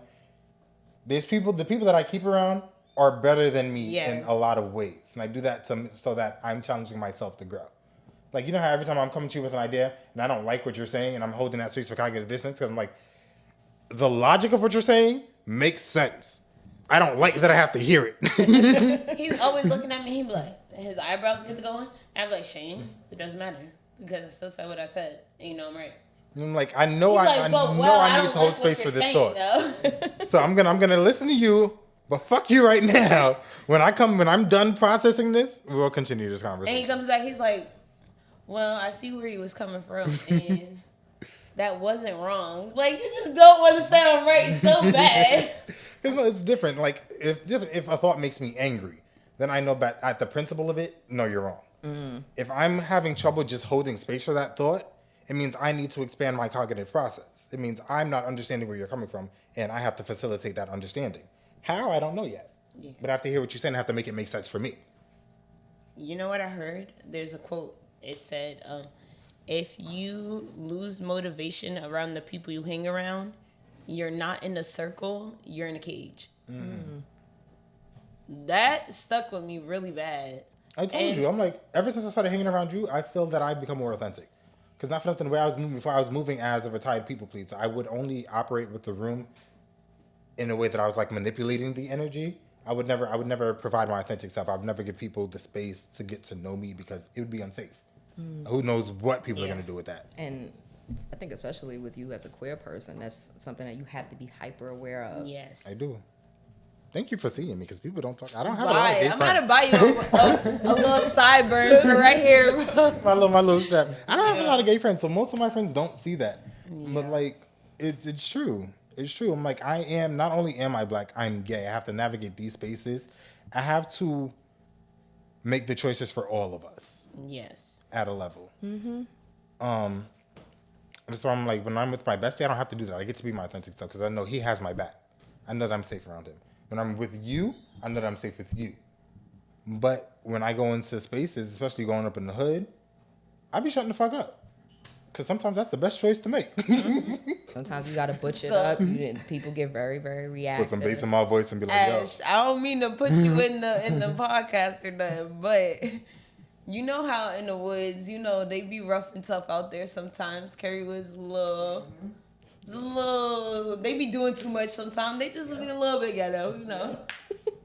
There's people. The people that I keep around are better than me in a lot of ways, and I do that so that I'm challenging myself to grow. Like, you know how every time I'm coming to you with an idea and I don't like what you're saying and I'm holding that space for cognitive dissonance because I'm like, the logic of what you're saying makes sense. I don't like that I have to hear it. He's always looking at me. He be like, his eyebrows get to going. I'm like, Shane, it doesn't matter because I still said what I said, and you know I'm right. And I'm like, I know I need to hold space for this thought. So I'm gonna listen to you, but fuck you right now. When I'm done processing this, we'll continue this conversation. And he comes back, he's like, well, I see where he was coming from, and that wasn't wrong. Like, you just don't want to sound right so bad. It's different. Like, if a thought makes me angry, then I know at the principle of it, no, you're wrong. Mm. If I'm having trouble just holding space for that thought, it means I need to expand my cognitive process. It means I'm not understanding where you're coming from, and I have to facilitate that understanding. How? I don't know yet. Yeah. But I have to hear what you're saying. I have to make it make sense for me. You know what I heard? There's a quote. It said, if you lose motivation around the people you hang around, you're not in a circle, you're in a cage. Mm. That stuck with me really bad. I told you, I'm like, ever since I started hanging around you, I feel that I've become more authentic. Because not for nothing, the way I was moving before, I was moving as a retired people pleaser. I would only operate with the room in a way that I was like manipulating the energy. I would never provide my authentic self. I would never give people the space to get to know me because it would be unsafe. Who knows what people are going to do with that? And I think especially with you as a queer person, that's something that you have to be hyper aware of. Yes. I do. Thank you for seeing me because people don't talk. I don't have a lot of gay I'm friends. gonna buy you a little sideburn for right here, bro. my little strap. I don't have a lot of gay friends, so most of my friends don't see that. But like, it's true. It's true. I'm like, not only am I black, I'm gay. I have to navigate these spaces. I have to make the choices for all of us. Yes. At a level. So I'm like, when I'm with my bestie, I don't have to do that. I get to be my authentic self because I know he has my back. I know that I'm safe around him. When I'm with you, I know that I'm safe with you. But when I go into spaces, especially going up in the hood, I be shutting the fuck up. Because sometimes that's the best choice to make. Sometimes you gotta butch it up. People get very, very reactive. Put some bass in my voice and be like, Ash, I don't mean to put you in the podcast or nothing, but you know how in the woods, you know, they be rough and tough out there sometimes. Kerrywood's a little, they be doing too much sometimes. They just be a little bit ghetto, you know.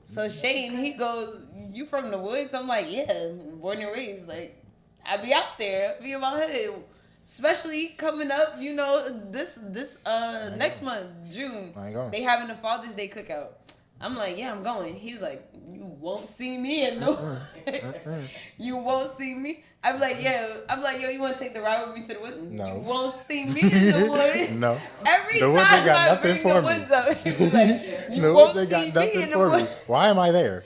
So Shane, he goes, you from the woods? I'm like, yeah, born and raised. Like, I be out there, I be in my hood. Especially coming up, you know, this next month, June, they having a Father's Day cookout. I'm like, yeah, I'm going. He's like, you won't see me in no. You won't see me. I'm like, yo, you want to take the ride with me to the woods? No. You won't see me in the woods. No. Every the woods time ain't got I nothing bring for the me. woods up, he's like, you The won't woods ain't got see me nothing in the for me. woods. Why am I there?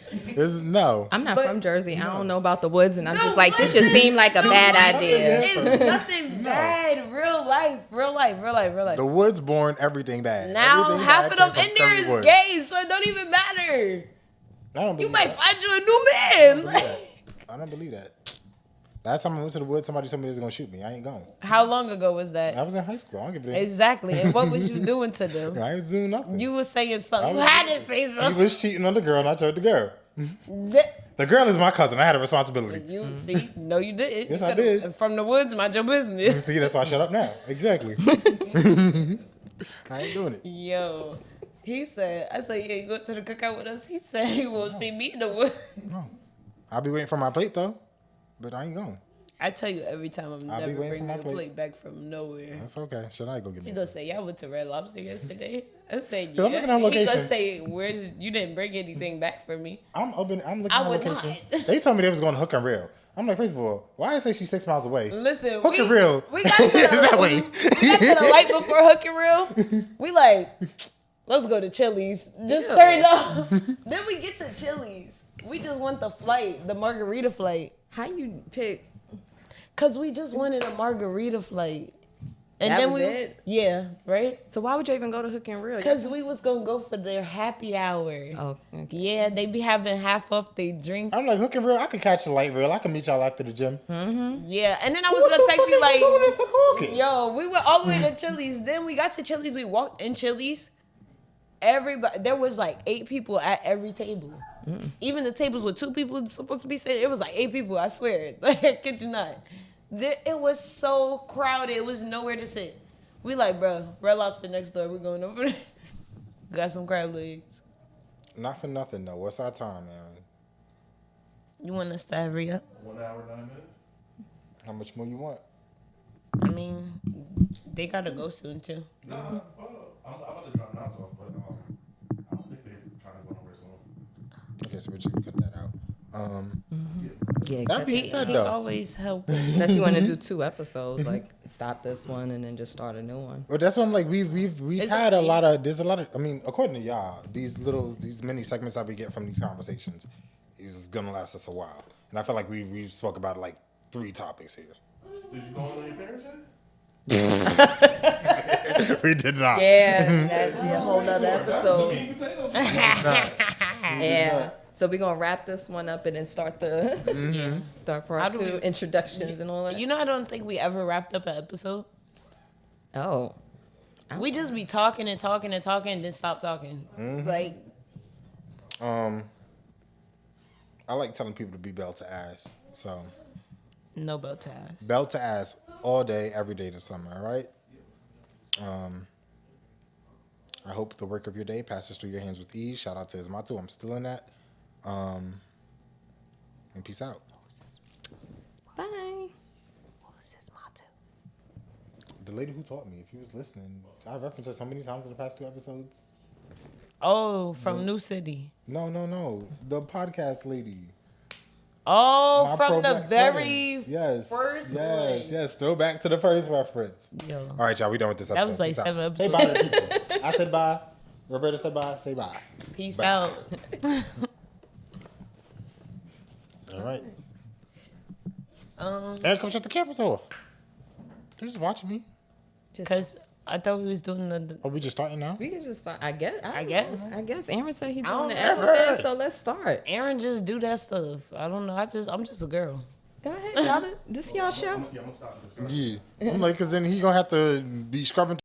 No. I'm not But- from Jersey. I don't know about the woods, and I'm The just like, this woods just seemed like a the bad woods idea. is nothing bad. Real life. The woods born everything bad. Now Everything half bad of them came in from there Curry is Woods. gay, so it don't even matter. I don't You believe might that. find you a new man. I don't believe that. Last time I went to the woods, somebody told me they was gonna shoot me. I ain't going. How long ago was I that? was in high school. I don't give a damn. Exactly. And what was you doing to them? I was doing nothing. You was saying something. You I was- had to say He something. was cheating on the girl, and I told the girl. That- The girl is my cousin. I had a responsibility. You see? No, you didn't. Yes, You I could've- did. From the woods, mind your business. See, that's why I shut up now. Exactly. I ain't doing it. Yo. He said, I said, yeah, you go to the cookout with us? He said he won't see me in the woods. No. I'll be waiting for my plate though, but I ain't going. I tell you every time I'm I'll be never waiting bringing for a my plate. plate back from nowhere. That's okay. Should I go get me? He a gonna plate? say, y'all went to Red Lobster yesterday? I said, 'Cause I'm yeah. looking at He gonna location. say, you didn't bring anything back for me. I'm looking I at would location. not. They told me they was going to Hook and Reel. I'm like, first of all, why I say she's 6 miles away? Listen, Hook and Reel. We got to the, is that way? we got to the light before Hook and Reel. We like, let's go to Chili's. Just Ew. turned off. Then we get to Chili's. We just want the flight, the margarita flight. How you pick? Cause we just wanted a margarita flight. And That then was we, it? yeah, right? So why would you even go to Hook and Reel? Cause we was gonna go for their happy hour. Oh, okay. Yeah, they be having half off their drinks. I'm like, Hook and Reel, I could catch the light reel. I can meet y'all after the gym. Yeah, and then I was gonna text you like, Yo. yo, we went all the way to Chili's. Then we got to Chili's. We walked in Chili's. Everybody, there was like 8 people at every table. Even the tables with 2 people supposed to be sitting, it was like 8 people. I swear, like, I kid you not. It was so crowded. It was nowhere to sit. We like, bro, Red Lobster next door. We're going over there. Got some crab legs. Not for nothing though. What's our time, man? You want us to hurry up? 1 hour, 9 minutes. How much more you want? I mean, they gotta go soon too. Nah, I'm about to drop Nas off, but I don't think they're trying to go nowhere soon. Okay, so we're just gonna cut that out. Yeah, That being He said though, always help. unless you want to do 2 episodes, like stop this one and then just start a new one. well, that's what I'm like. We've It's had a okay. lot of. There's a lot of. I mean, according to y'all, these mini segments that we get from these conversations is gonna last us a while. And I feel like we spoke about like 3 topics here. Did you go on your parents' head? We did not. Yeah, that'd be a whole nother episode. Meat and potatoes. Yeah. So we're gonna wrap this one up and then start the start How part do 2, we- introductions and all that. You know, I don't think we ever wrapped up an episode. Oh. We just be talking and talking and talking and then stop talking. Like, I like telling people to be belt to ass. So no belt ties. belt to ass all day, every day this summer. All right. I hope the work of your day passes through your hands with ease. Shout out to his motto. I'm still in that. And peace out. Bye. What was his motto? The lady who taught me, if you was listening, I referenced her so many times in the past 2 episodes. Oh, from New City. No. The podcast lady. Oh, My from the pro-black very friends. first one. Yes. Throw back to the first reference. Yo. All right, y'all. We done with this episode. That was like Peace out. 7 Say episodes. bye to the people. I said bye. Roberta said bye. Say bye. Peace Bye. out. All right. Eric, come shut the cameras off. They're just watching me. Because I thought we was doing the Are we just starting now? We can just start. I guess. I guess. I guess Aaron said he's I doing don't the ever. everything, so let's start. Aaron just do that stuff. I don't know. I'm just a girl. Go ahead, y'all. This y'all show. I'm gonna stop this. Yeah. I'm like, because then he going to have to be scrubbing